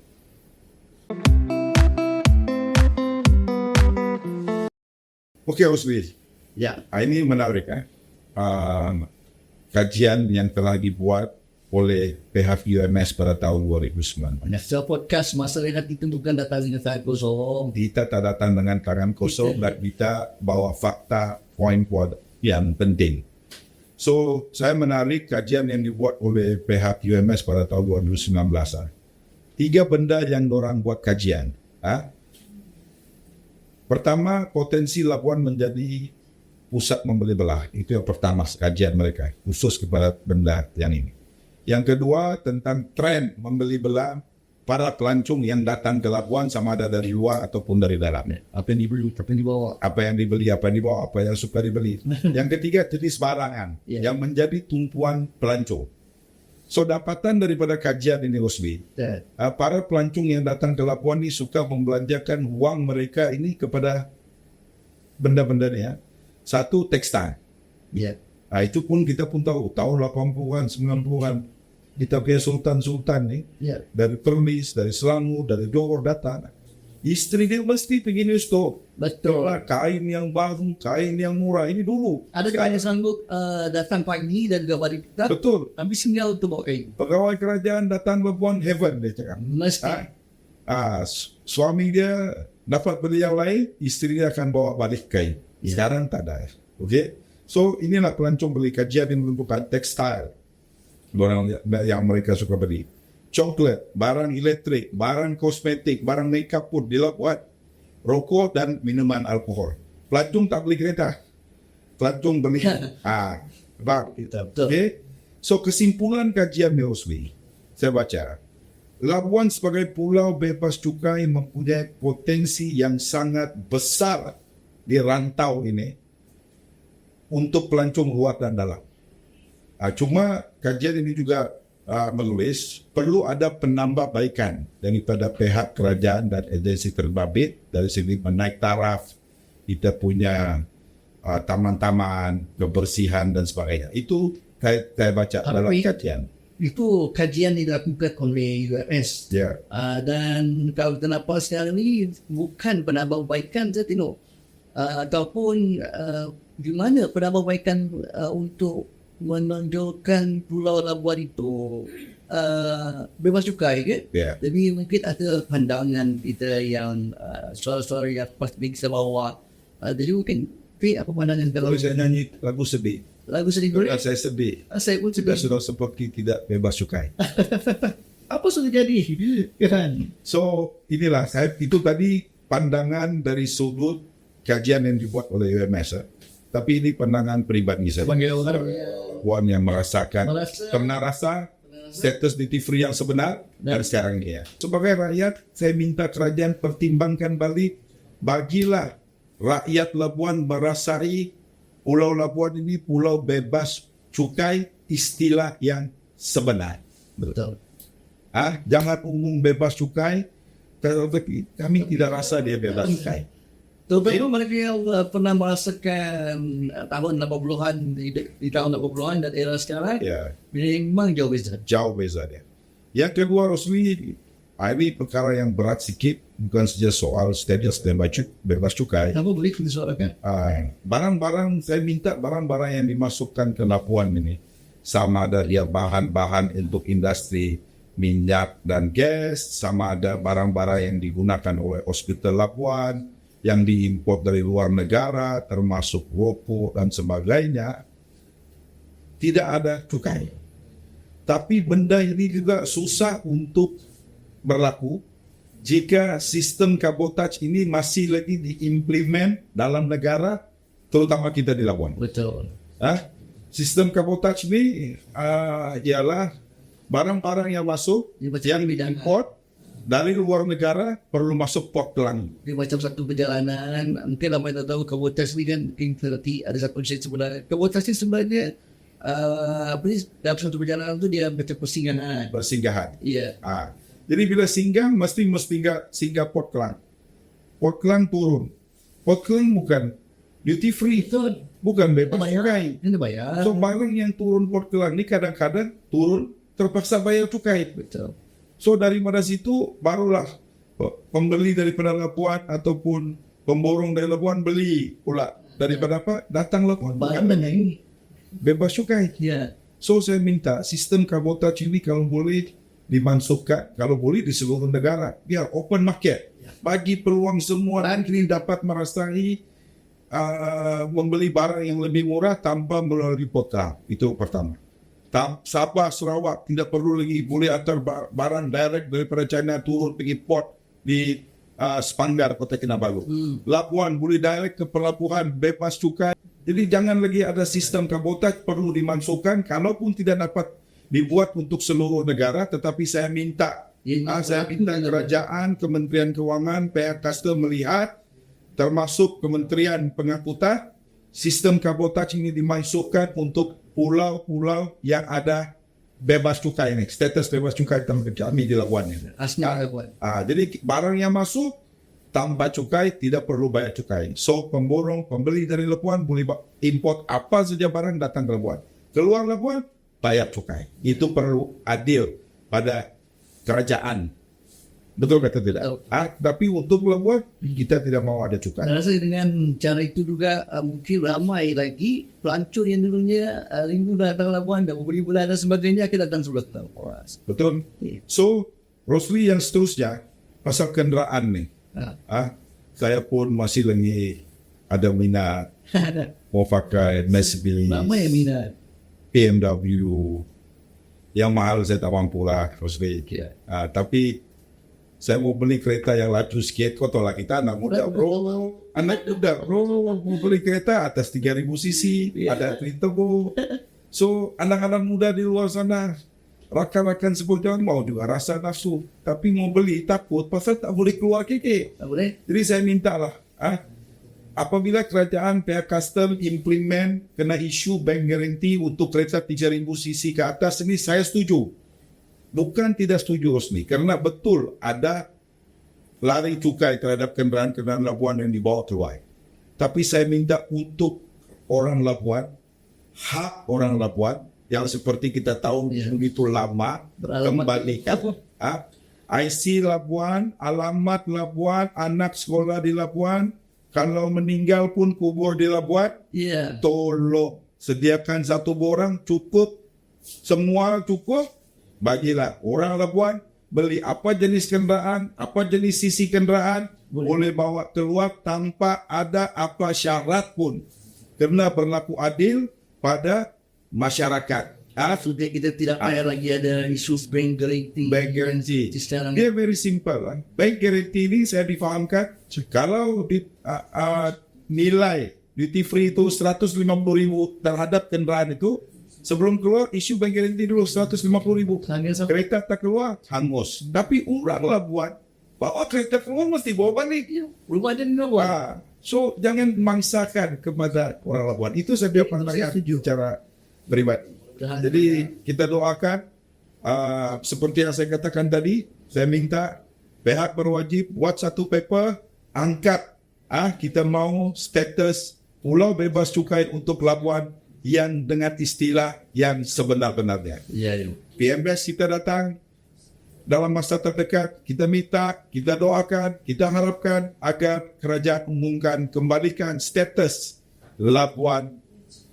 Okey Rusdi. Ya. Ini menarik. Kajian yang telah dibuat oleh pihak UMS pada tahun 2009. So podcast masyarakat ditentukan datang dengan saya kosong. Kita tak datang dengan tangan kosong dan kita bawa fakta poin-poin yang penting. So, saya menarik kajian yang dibuat oleh pihak UMS pada tahun 2019. 3 benda yang orang buat kajian. Pertama, potensi Labuan menjadi pusat membeli belah. Itu yang pertama kajian mereka, khusus kepada benda yang ini. Yang kedua, tentang tren membeli belah para pelancong yang datang ke Labuan sama ada dari luar ataupun dari dalam. Apa yang dibeli, apa yang dibawa. Apa yang dibeli, apa yang dibawa, apa yang suka dibeli. Yang ketiga, jenis barangan yang menjadi tumpuan pelancong. So, dapatan daripada kajian ini, Rosli, para pelancong yang datang ke Labuan ini suka membelanjakan wang mereka ini kepada benda-benda ni. Satu, tekstil. Ya. Itu pun kita pun tahu, tahun 80-an, 90-an, kita punya sultan-sultan ni, dari Perlis, dari Selangor, dari Johor datang. Isteri dia mesti pergi new store. Betul. Kain yang baru, kain yang murah. Ini dulu. Ada yang sanggup datang pagi dan juga balik kita. Betul. Tapi sinyal tu bawa kain. Pegawai kerajaan datang Labuan heaven, dia cakap. Mesti. Suami dia dapat beli yang lain, isteri dia akan bawa balik kain. Sekarang tak ada. Okey. So inilah pelancong beli kajian yang menentukan tekstil yang mereka suka beli. Coklat, barang elektrik, barang kosmetik, barang makeup pun dilakukan. Rokok dan minuman alkohol. Pelancong tak beli kereta. Pelancong beli. Betul. Okay? So kesimpulan kajian Rosli, saya baca. Labuan sebagai pulau bebas cukai mempunyai potensi yang sangat besar di rantau ini untuk pelancong luar dan dalam. Cuma kajian ini juga menulis perlu ada penambahbaikan daripada pihak kerajaan dan agensi terbabit dari segi menaik taraf, kita punya taman-taman, kebersihan dan sebagainya. Itu saya baca dalam kajian. Itu kajian dilakukan oleh UMS. Ya. Dan kalau kenapa sekarang ini bukan penambahbaikan saya tengok. Ataupun di mana penambahbaikan untuk menonjolkan Pulau Labuan itu bebas cukai ke? Ya. Jadi mungkin ada pandangan kita yang suara-suara yang pasti bisa bawa. Jadi mungkin apa pandangan kalau Kalau saya nyanyi lagu sedih, lagu sedih boleh? saya sedih. Saya pun Sudah sedih. seperti tidak bebas cukai. Apa sudah jadi? Kan? So inilah itu tadi pandangan dari sudut kajian yang dibuat oleh UMS. Tapi ini pandangan pribadi saya. Sebagai orang Puan yang merasakan Merasa- pernah rasa status duty free yang sebenar dan sekarang ini ya. Sebagai rakyat, saya minta kerajaan pertimbangkan balik, bagilah rakyat Labuan merasai Pulau Labuan ini pulau bebas cukai, istilah yang sebenar. betul. Jangan umum bebas cukai, tetapi kami tidak rasa dia bebas cukai. Tapi mereka yang pernah merasakan tahun 80-an di tahun 80-an dan era sekarang Ya. memang jauh beza. Jauh beza dia. Yang kedua, Rosli, ini perkara yang berat sikit, bukan saja soal status dan bebas cukai. Kenapa boleh disuarakan? Barang-barang, saya minta barang-barang yang dimasukkan ke Labuan ini, sama ada dia bahan-bahan untuk industri minyak dan gas, sama ada barang-barang yang digunakan oleh Hospital Labuan, yang diimpor dari luar negara, termasuk rokok dan sebagainya, tidak ada cukai. Tapi benda ini juga susah untuk berlaku jika sistem kabotaj ini masih lagi diimplement dalam negara, terutama kita di Labuan. Betul. Sistem kabotaj ini ialah barang-barang yang masuk, Dia macam yang bidang- diimport dari luar negara perlu masuk port Kelang. Dia macam satu perjalanan. Mungkin ramai tak tahu kabotaj ni kan mungkin berarti ada satu konsep sebenarnya. Kabotaj ni sebenarnya dalam satu perjalanan tu dia macam persinggahan. Persinggahan. Iya. Jadi bila singgah, mesti singgah port Kelang. Port Kelang turun. Port Kelang bukan duty free, Itu bukan bebas cukai. ini bayar. So barang yang turun port Kelang ni kadang-kadang turun terpaksa bayar cukai. Betul. So daripada situ barulah pembeli daripada Labuan ataupun pemborong dari Labuan beli pula daripada apa? Datang Labuan. Barang mana ini? Bebas cukai. Ya. So saya minta sistem kabotaj ini kalau boleh dimasukkan, kalau boleh di seluruh negara, biar open market, bagi peluang semua negeri dapat merasai membeli barang yang lebih murah tanpa melalui pota. Itu pertama. Sabah, Sarawak tidak perlu lagi boleh antar barang direct daripada China turun pergi port di Sepanggar, Kota Kinabalu. Labuan boleh direct ke pelabuhan bebas cukai. Jadi jangan lagi ada sistem kabotaj perlu dimasukkan, kalaupun tidak dapat dibuat untuk seluruh negara, tetapi saya minta kerajaan, Kementerian Kewangan, pihak custom melihat, termasuk Kementerian Pengangkutan, sistem kabotaj ini dimasukkan untuk pulau-pulau yang ada bebas cukai ini, status bebas cukai kami di Labuan ini. Asnya Labuan. Jadi barang yang masuk tanpa cukai tidak perlu bayar cukai. So pembeli dari Labuan boleh import apa saja barang datang ke Labuan. Keluar Labuan bayar cukai. Itu perlu adil pada kerajaan. Betul kata tidak? Tapi untuk Labuan kita tidak mau ada cukai. Saya rasa dengan cara itu juga mungkin ramai lagi pelancong yang dulunya rindu datang Labuan dan membeli bulan dan sebagainya akan datang sebelah tahun. Betul. So Rosli yang seterusnya pasal kenderaan nih. Saya pun masih lagi ada minat mau pakai Mercedes, Lama yang minat. BMW, yang mahal saya tak mampu lah, Rosli. Ya. Tapi saya mau beli kereta yang laju sikit, kau tahu lah kita anak muda bro, anak muda bro, mau beli kereta atas 3.000 cc, ada turbo. So anak-anak muda di luar sana, rakan-rakan sebutan mau juga rasa nafsu, tapi mau beli takut, pasal tak boleh keluar keke. Tak boleh? Jadi saya minta lah, apabila kerajaan pihak custom implement kena isu bank guarantee untuk kereta 3.000 cc ke atas ini, saya setuju. Bukan tidak setuju Rosni, karena betul ada lari cukai terhadap kendaraan-kendaraan Labuan yang dibawa keluar. Tapi saya minta untuk orang Labuan, hak orang Labuan yang seperti kita tahu begitu lama, kembalikan IC Labuan, alamat Labuan, anak sekolah di Labuan. Kalau meninggal pun kubur di Labuan, tolong sediakan satu borang cukup, semua cukup, bagilah orang Labuan beli apa jenis kendaraan, apa jenis sisi kendaraan, boleh bawa keluar tanpa ada apa syarat pun, karena berlaku adil pada masyarakat. Sudah kita tidak payah lagi ada isu bank guarantee. Bank guarantee. Dia very simple. Bank guarantee ini saya difahamkan, kalau nilai duty free itu 150.000 terhadap kendaraan itu, sebelum keluar isu bank guarantee dulu 150.000. Kereta tak keluar, hangus. Tapi orang Labuan bawa kereta keluar mesti bawa balik. Rumah ada di Labuan. So jangan mangsakan kepada orang Labuan. Itu saya pandangkan secara pribadi. Jadi kita doakan, seperti yang saya katakan tadi, saya minta pihak berwajib buat satu paper, angkat, kita mau status pulau bebas cukai untuk Labuan yang dengan istilah yang sebenar-benarnya. PMS kita datang dalam masa terdekat, kita minta, kita doakan, kita harapkan agar kerajaan umumkan kembalikan status Labuan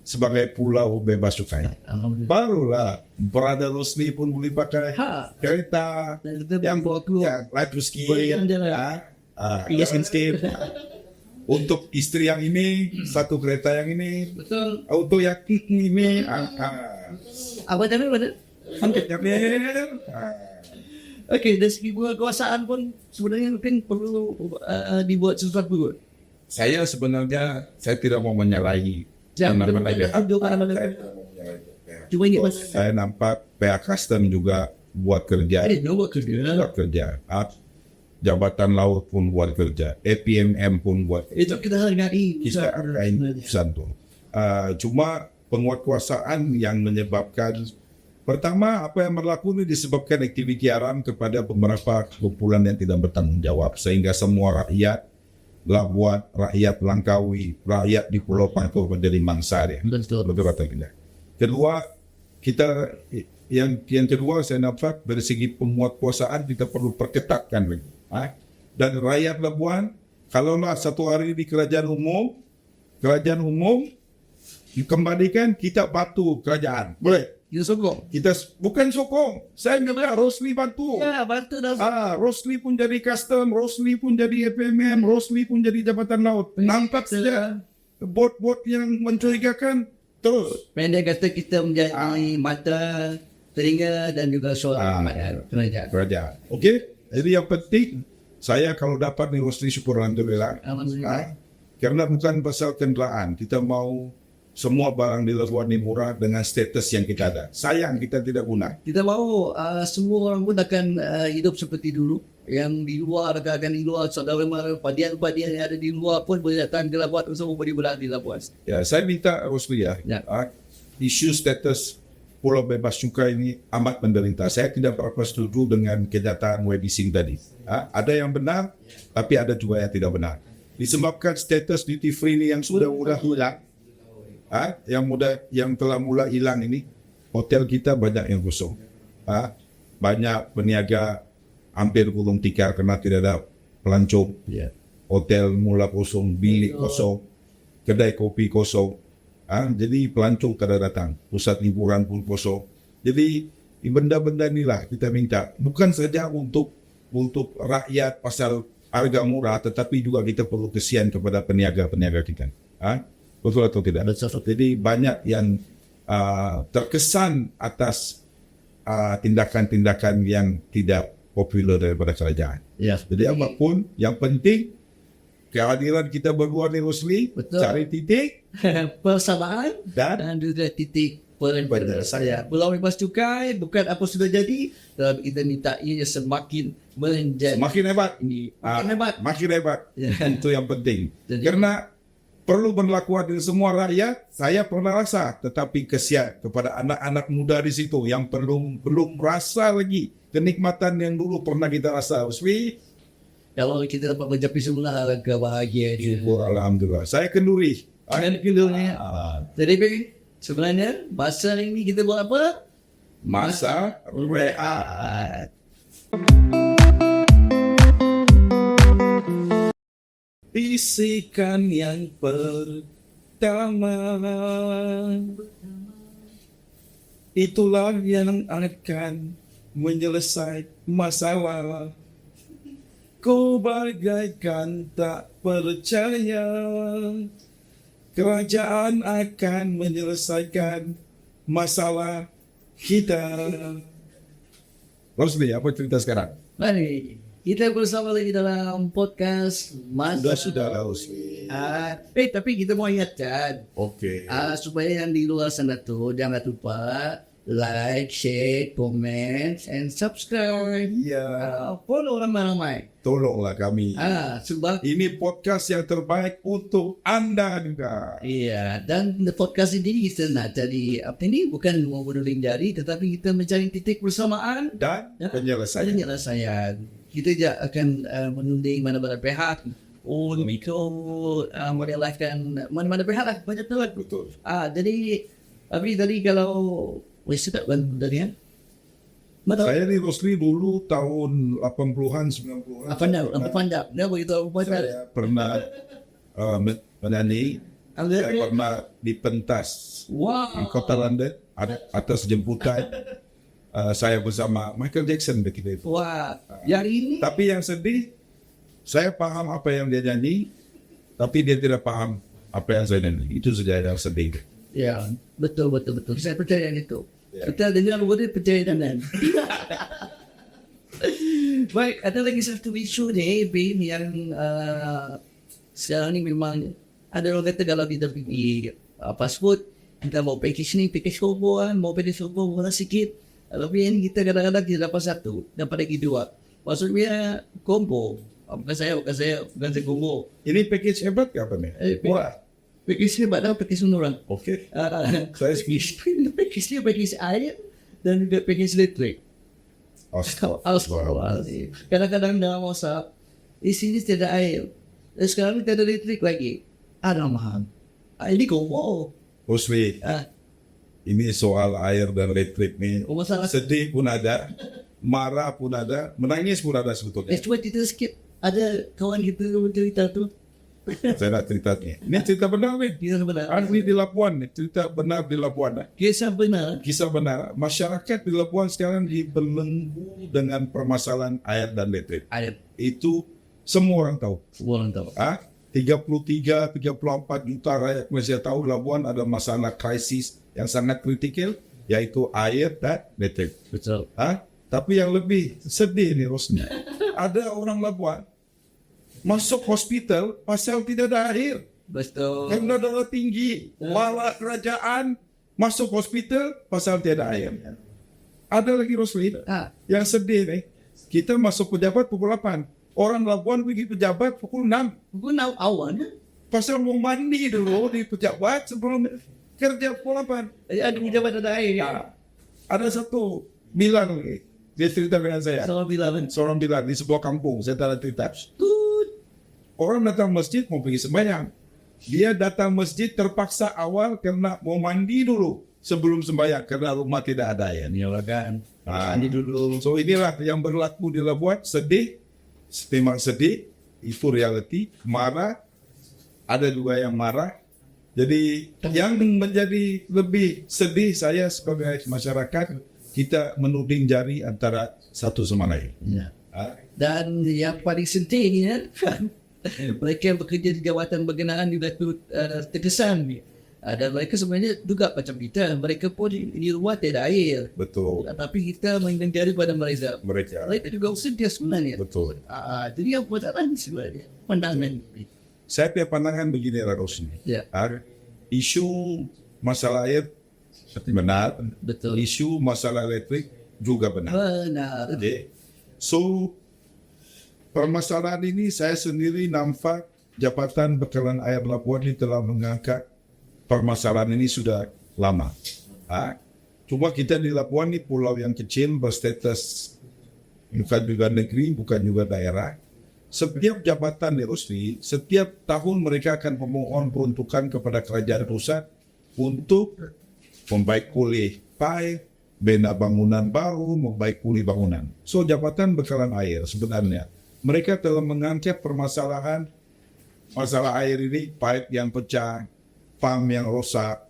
sebagai pulau bebas cukai. Barulah Brother Rosli pun boleh pakai kereta yang laju sikit, untuk istri yang ini, satu kereta yang ini, Betul. auto yang ini, Apa tadi? Okey, dari segi kekuasaan pun sebenarnya mungkin perlu dibuat sesuatu. Saya sebenarnya saya tidak mau menyalahi. Saya nampak pihak custom juga buat kerja. Jabatan Laut pun buat kerja. APMM pun buat kerja. Itu kita hargai. Kita hargai keputusan itu. Cuma penguatkuasaan yang menyebabkan, pertama, apa yang berlaku ini disebabkan aktiviti haram kepada beberapa kumpulan yang tidak bertanggung jawab, sehingga semua rakyat Labuan, rakyat Langkawi, rakyat di Pulau Pangkor menjadi mangsa dia. Betul. Kedua, yang kedua saya nampak dari segi penguatkuasaan kita perlu perketatkan lagi. Dan rakyat Labuan, kalaulah satu hari di kerajaan umum dikembalikan, kita bantu kerajaan. Boleh? Kita sokong. Kita bukan sokong. Saya minta Rosli bantu. Ya, bantu dah. Rosli pun jadi custom, Rosli pun jadi FMM, Rosli pun jadi Jabatan Laut. Nampak saja bot-bot yang mencurigakan terus. Pendek kata kita menjadi mata, telinga dan juga suara kerajaan. Okey. Jadi yang penting, saya kalau dapat nih Rosli syukur Alhamdulillah. Karena bukan pasal kenderaan, kita mau semua barang di Labuan ini murah dengan status yang kita ada. Sayang kita tidak guna. Kita mahu semua orang pun akan hidup seperti dulu. Yang di luar akan di luar, saudara-saudara padian-padian yang ada di luar pun boleh datang ke Labuan, semua boleh berada di Labuan. Ya, saya minta Rosli isu status Pulau Bebas Cukai ini amat menderita. Saya tidak berapa setuju dengan kenyataan Wedi Singh tadi. Ada yang benar, tapi ada juga yang tidak benar. Disebabkan status duty free ini yang sudah hilang, yang telah mulai hilang ini, hotel kita banyak yang kosong. Banyak peniaga hampir gulung tikar karena tidak ada pelancong. Hotel mula kosong, bilik kosong, kedai kopi kosong. Jadi pelancong kada datang, pusat liburan pun kosong. Jadi benda-benda inilah kita minta, bukan saja untuk rakyat pasal harga murah, tetapi juga kita perlu kesian kepada peniaga-peniaga kita. Betul atau tidak? Betul. Jadi banyak yang terkesan atas tindakan-tindakan yang tidak popular daripada kerajaan. Ya. Jadi apapun, yang penting kehadiran kita berdua ni Rosli, Betul. cari titik Persamaan dan dan juga titik penyelesaian. Pulau bebas cukai bukan apa sudah jadi, tetapi kita minta ia semakin menjadi semakin hebat. Makin hebat. Makin hebat. Ya. Itu yang penting. Jadi- Karena perlu berlaku adil semua rakyat. Saya pernah rasa, tetapi kesian kepada anak-anak muda di situ yang belum rasa lagi kenikmatan yang dulu pernah kita rasa. Uswi, Kalau kita dapat mencapai semula kebahagiaan itu. alhamdulillah. Saya kenduri. Dan kedua jadi sebenarnya masa ini kita buat apa? Masa rehat. Bisikan yang pertama, itulah yang akan menyelesaikan masalah. Kau bagaikan tak percaya, kerajaan akan menyelesaikan masalah kita. Rosli, apa cerita sekarang? Mari kita bersama lagi dalam podcast Sudah, Rosli. Tapi kita mau ingatkan Oke. supaya yang di luar sana tuh jangan lupa like, share, comment, and subscribe. Iya. Follow ramai-ramai. Tolonglah kami. Sebab Ini podcast yang terbaik untuk Anda juga. iya, dan the podcast ini kita nak cari apa ini bukan mau berunding jari, tetapi kita mencari titik persamaan Dan penyelesaian. penyelesaian. Kita juga akan menunding mana-mana pihak untuk mana-mana pihak lah banyak tu. Betul. Jadi tapi tadi kalau sedap kan dari ya. Betul. Saya ni Rosli dulu tahun 80-an, 90-an. Apa pandap? Dia begitu apa pandap? Saya pernah menyanyi. Saya pernah dipentas di Wow. kota London atas jemputan saya bersama Michael Jackson begitu itu. Wah, yang ini Tapi yang sedih, saya paham apa yang dia nyanyi, tapi dia tidak paham apa yang saya nyanyi. Itu saja yang sedih. ya betul. Saya percaya itu. Ya. Kita dengar boleh percaya dan baik, ada lagi satu isu ni Bin, yang sekarang ni memang ada orang kata kalau kita pergi pasport, kita mau package ni, package combo kan, mau package combo murah sikit. Tapi ni kita kadang-kadang kita dapat satu, dapat lagi dua. Maksudnya combo. Bukan saya combo. Ini package hebat ke apa nih? Murah. Package ni badan package orang. Oke. Saya package ni package air dan juga package listrik. Astagfirullahaladzim. Kadang-kadang dalam masa di sini tidak air. Dan sekarang tidak ada listrik lagi. Ada mahal. Ini combo. Uswi, ini soal air dan listrik nih. Masalah. Sedih pun ada, marah pun ada, menangis pun ada sebetulnya. Cuma kita skip. Ada kawan kita cerita tu. Saya nak cerita ni. Ini cerita benar ni. Dia benar. Asli di Labuan ni, cerita benar di Labuan. Kisah benar. Kisah benar. Masyarakat di Labuan sekarang dibelenggu dengan permasalahan air dan listrik. Ada. Itu semua orang tahu. Semua orang tahu. 33-34 juta rakyat Malaysia tahu Labuan ada masalah krisis yang sangat kritikal, yaitu air dan listrik. Betul. Tapi yang lebih sedih ni Rosni, ada orang Labuan masuk hospital pasal tidak ada air. Betul. Karena darah tinggi, malah kerajaan masuk hospital pasal tidak ada air. Ada lagi Rosli, yang sedih ni, kita masuk pejabat pukul 8. Orang Labuan pergi pejabat pukul 6. Pukul 6 awal. Pasal mau mandi dulu di pejabat sebelum kerja pukul 8. Ada pejabat ada air. Ada satu bilang lagi, dia cerita dengan saya. Seorang bilang di sebuah kampung, saya tak ada cerita. Orang datang masjid mau pergi sembahyang. Dia datang masjid terpaksa awal karena mau mandi dulu sebelum sembahyang karena rumah tidak ada air. Ya kan. Mandi dulu. So inilah yang berlaku di Labuan. Sedih, memang sedih. Itu reality. Marah, ada juga yang marah. Jadi yang menjadi lebih sedih saya sebagai masyarakat, kita menuding jari antara satu sama lain. Ya. Dan yang paling sedih ni Mereka yang bekerja di jawatan berkenaan juga terkesan. Dan mereka sebenarnya juga macam kita. Mereka pun di rumah tiada air. Betul. Tapi kita menghindari pada mereka. Mereka. juga sedia sebenarnya. Betul. Jadi yang pertanyaan sebenarnya. Pandangan. Saya punya pandangan begini, Rosni. Ya. Isu masalah air benar. Betul. Isu masalah elektrik juga benar. Benar. Okay. So, permasalahan ini saya sendiri nampak Jabatan Bekalan Air Labuan ini telah mengangkat permasalahan ini sudah lama. Cuma kita di Labuan ini pulau yang kecil berstatus bukan juga negeri, bukan juga daerah. Setiap jabatan di Rusli, setiap tahun mereka akan memohon peruntukan kepada kerajaan pusat untuk membaikuli pipe, bina bangunan baru, membaikuli bangunan. So, Jabatan Bekalan Air sebenarnya, mereka telah mengangkat permasalahan masalah air ini, pipe yang pecah, pam yang rosak,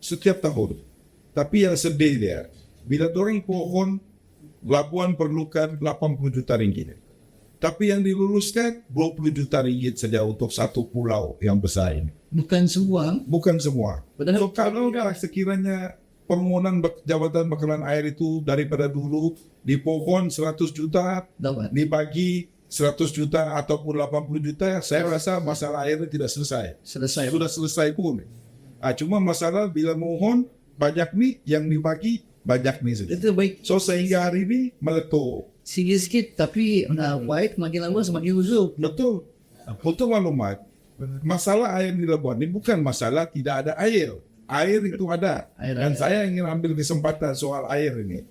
setiap tahun. Tapi yang sedih dia, bila orang pohon, Labuan perlukan 80 juta ringgit. Tapi yang diluluskan 20 juta ringgit saja untuk satu pulau yang besar ini. Bukan semua. Bukan semua. Benar. So, kalau sekiranya permohonan Jabatan Bekalan Air itu daripada dulu di pohon 100 juta, Dapat. dibagi 100 juta ataupun 80 juta, saya rasa masalah air tidak selesai. Sudah selesai pun. Cuma masalah bila mohon banyak nih yang dibagi, banyak nih saja. Itu baik. So sehingga hari ini meletup. Sikit-sikit tapi baik makin lama semakin uzur. Betul. Untuk maklumat, masalah air di Labuan ini bukan masalah tidak ada air. Air itu ada. Dan saya ingin ambil kesempatan soal air ini.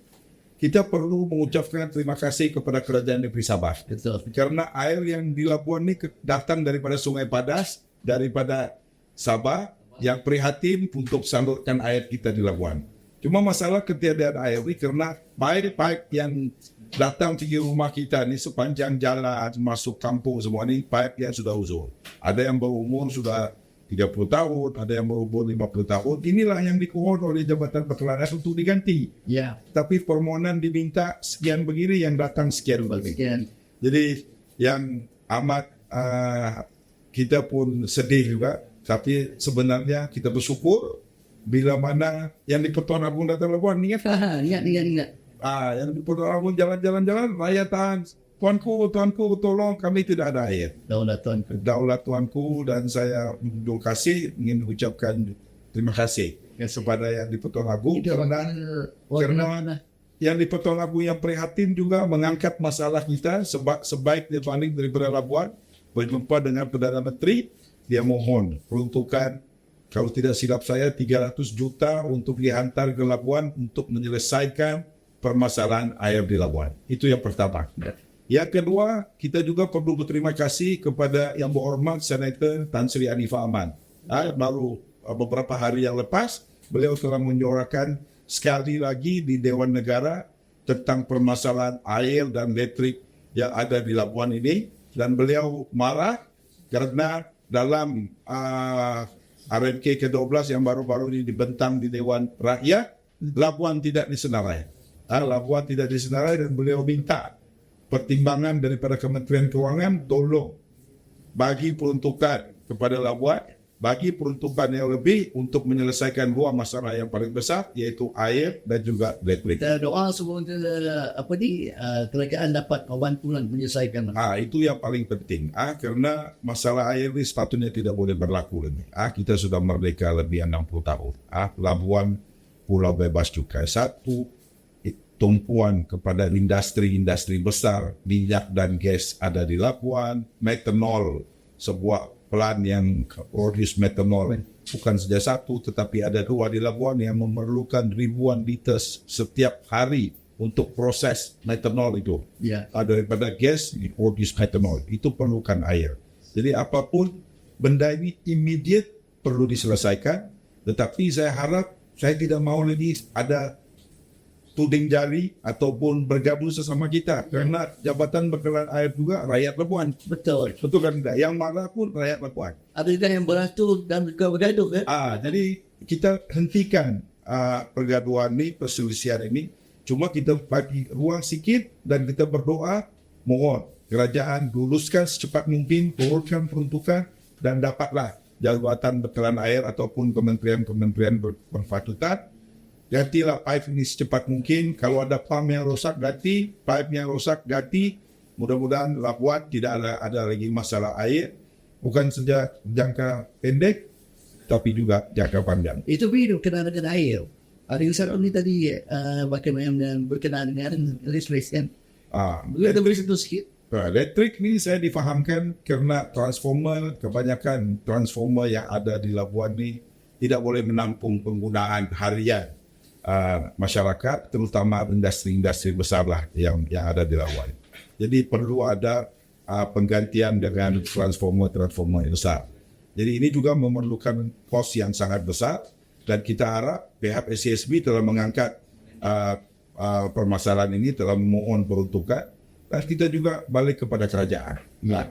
Kita perlu mengucapkan terima kasih kepada Kerajaan Negeri Sabah. Betul. Karena air yang di Labuan ini datang daripada Sungai Padas, daripada Sabah, yang prihatin untuk salurkan air kita di Labuan. Cuma masalah ketiadaan air ini karena pipe yang datang di rumah kita ini sepanjang jalan masuk kampung semua ini pipe yang sudah uzur. Ada yang berumur sudah 30 tahun, ada yang berumur 50 tahun. Inilah yang dimohon oleh Jabatan Bekalan Air untuk diganti. Ya. Tapi permohonan diminta sekian begini, yang datang sekian begini. Sekian. Jadi yang amat kita pun sedih juga. Tapi sebenarnya kita bersyukur bila mana yang di Pertuan Agung datang Labuan. Ingat? Ingat. Yang di Pertuan Agung jalan-jalan, raya tahan. Tuanku, tolong, kami tidak ada air. Daulat Tuanku, dan saya berterima kasih, ingin ucapkan terima kasih kepada yang di Pertuan Agung. Karena yang di Pertuan Agung yang prihatin juga mengangkat masalah kita sebaik dibanding daripada Labuan. Berjumpa dengan Perdana Menteri, dia mohon peruntukan, kalau tidak silap saya, 300 juta untuk dihantar ke Labuan untuk menyelesaikan permasalahan air di Labuan. Itu yang pertama. Yang kedua, kita juga perlu berterima kasih kepada yang berhormat Senator Tan Sri Anifah Aman. Baru beberapa hari yang lepas, beliau telah menyuarakan sekali lagi di Dewan Negara tentang permasalahan air dan elektrik yang ada di Labuan ini. Dan beliau marah karena dalam RMK ke-12 yang baru-baru ini dibentang di Dewan Rakyat, Labuan tidak disenarai. Labuan tidak disenarai, dan beliau minta pertimbangan daripada Kementerian Kewangan, tolong bagi peruntukan kepada Labuan, bagi peruntukan yang lebih untuk menyelesaikan dua masalah yang paling besar, yaitu air dan juga elektrik. Kita doa semoga kerajaan dapat bantuan menyelesaikan. Itu yang paling penting. Karena masalah air ini sepatutnya tidak boleh berlaku lagi. Kita sudah merdeka lebih 60 tahun. Labuan pulau bebas cukai. Satu, tumpuan kepada industri besar, minyak dan gas ada di Labuan, metanol, sebuah plant yang produce metanol bukan saja satu, tetapi ada dua di Labuan yang memerlukan ribuan liter setiap hari untuk proses metanol itu. Daripada gas, produce metanol, itu perlukan air. Jadi apapun benda ini immediate perlu diselesaikan, tetapi saya harap, saya tidak mau lagi ada tuding jari ataupun bergabung sesama kita, karena Jabatan Bekalan Air juga rakyat Labuan. Betul kan tidak? Yang marah pun rakyat Labuan. Ada juga yang beratur dan juga bergaduh. Jadi kita hentikan pergaduhan ini, perselisihan ini. Cuma kita bagi ruang sikit dan kita berdoa mohon kerajaan luluskan secepat mungkin, turunkan peruntukan dan dapatlah jabatan bekalan air ataupun kementerian-kementerian berpatutan. Gantilah pipe ini secepat mungkin. Kalau ada pump yang rosak, ganti. Pipe yang rosak, ganti. Mudah-mudahan Labuan tidak ada lagi masalah air. Bukan saja jangka pendek, tapi juga jangka panjang. Itu video kenaan dengan air. Ada yang saya ini tadi bagaimana berkenaan dengan listrik kan. Boleh ada beritahu sedikit? Elektrik ni saya difahamkan kerana kebanyakan transformer yang ada di Labuan ni tidak boleh menampung penggunaan harian masyarakat, terutama industri-industri besar lah yang ada di Labuan. Jadi perlu ada penggantian dengan transformer yang besar. Jadi ini juga memerlukan kos yang sangat besar dan kita harap pihak SCSB telah mengangkat permasalahan ini, telah memohon peruntukan. Dan kita juga balik kepada kerajaan.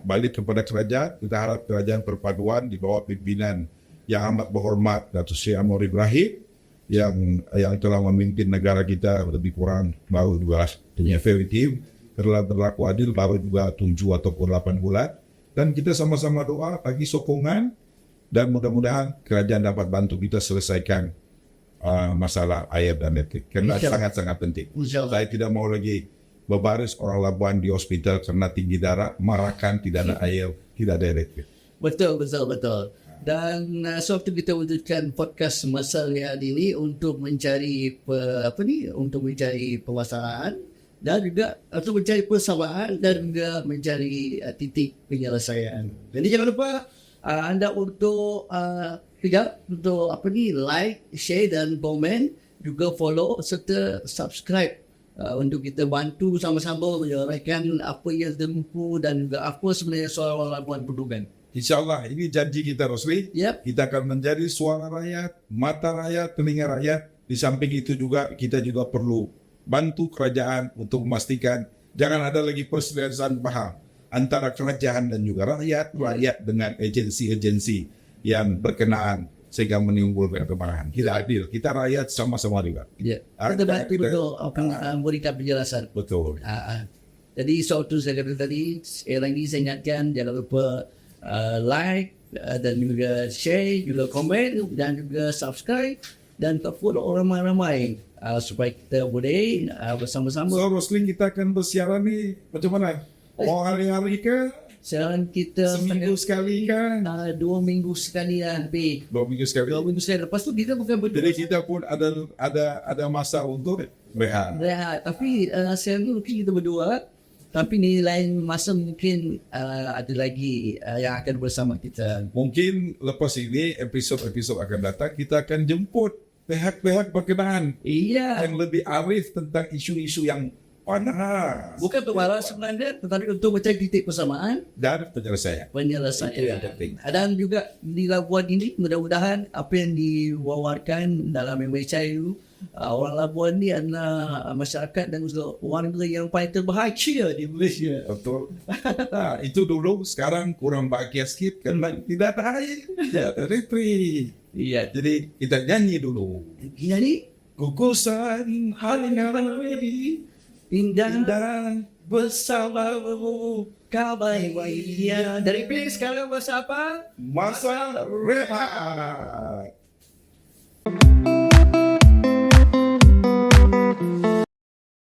Balik kepada kerajaan, kita harap kerajaan perpaduan di bawah pimpinan yang amat berhormat Datuk Seri Anwar Ibrahim yang telah memimpin negara kita lebih kurang baru 12 efektif, telah berlaku adil baru juga 7 ataupun 8 bulan. Dan kita sama-sama doa bagi sokongan dan mudah-mudahan kerajaan dapat bantu kita selesaikan masalah air dan elektrik. Kerana sangat-sangat penting. Saya tidak mau lagi berbaris orang Labuan di hospital kerana tinggi darah, marakan, tidak ada air, tidak ada elektrik. Betul. Dan sewaktu kita wujudkan podcast Masal Riyad ini untuk mencari untuk mencari permasalahan dan juga untuk mencari persamaan dan juga mencari titik penyelesaian. Jadi jangan lupa anda untuk like, share dan komen, juga follow serta subscribe. Untuk kita bantu sama-sama menyuarakan apa yang tempuh dan juga apa sebenarnya suara orang Labuan perlukan. InsyaAllah ini janji kita Rosli. Yep. Kita akan menjadi suara rakyat, mata rakyat, telinga rakyat. Di samping itu juga kita juga perlu bantu kerajaan untuk memastikan jangan ada lagi perselisihan paham antara kerajaan dan juga rakyat dengan agensi-agensi yang berkenaan sehingga menimbulkan kemarahan. Kita adil, kita rakyat sama-sama juga. Ya. Kita bantu betul memberikan penjelasan. Betul. Jadi sewaktu saya kata tadi, lagi saya ingatkan jangan lupa like dan juga share, juga komen dan juga subscribe dan follow orang ramai-ramai supaya kita boleh bersama-sama. So Rosling, kita akan bersiaran ni macam mana? Mau hari-hari ke? Siaran kita seminggu sekali kan? 2 minggu sekali lebih. 2 minggu sekali. 2 minggu sekali. Lepas tu kita bukan berdua. Jadi kita pun ada masa untuk rehat. Tapi siaran tu mungkin kita berdua. Tapi ni lain masa mungkin ada lagi yang akan bersama kita. Mungkin lepas ini episod-episod akan datang kita akan jemput pihak-pihak berkenaan. Iya. Yang lebih arif tentang isu-isu yang panas. Bukan bermalas sebenarnya, tetapi untuk mencari titik persamaan dan penyelesaian. Dan juga di Labuan ini mudah-mudahan apa yang diwawarkan dalam Malaysia itu orang Labuan ini adalah masyarakat dan juga warga yang paling terbahagia di Malaysia. Betul. Nah, itu dulu, sekarang kurang bahagia sedikit kan tidak ada air, tidak ada elektrik. Iya, jadi kita nyanyi dulu. Nyanyi? Kukusan hari indah bersamamu kabai. Dari pilih sekarang masa apa? Masa rehat.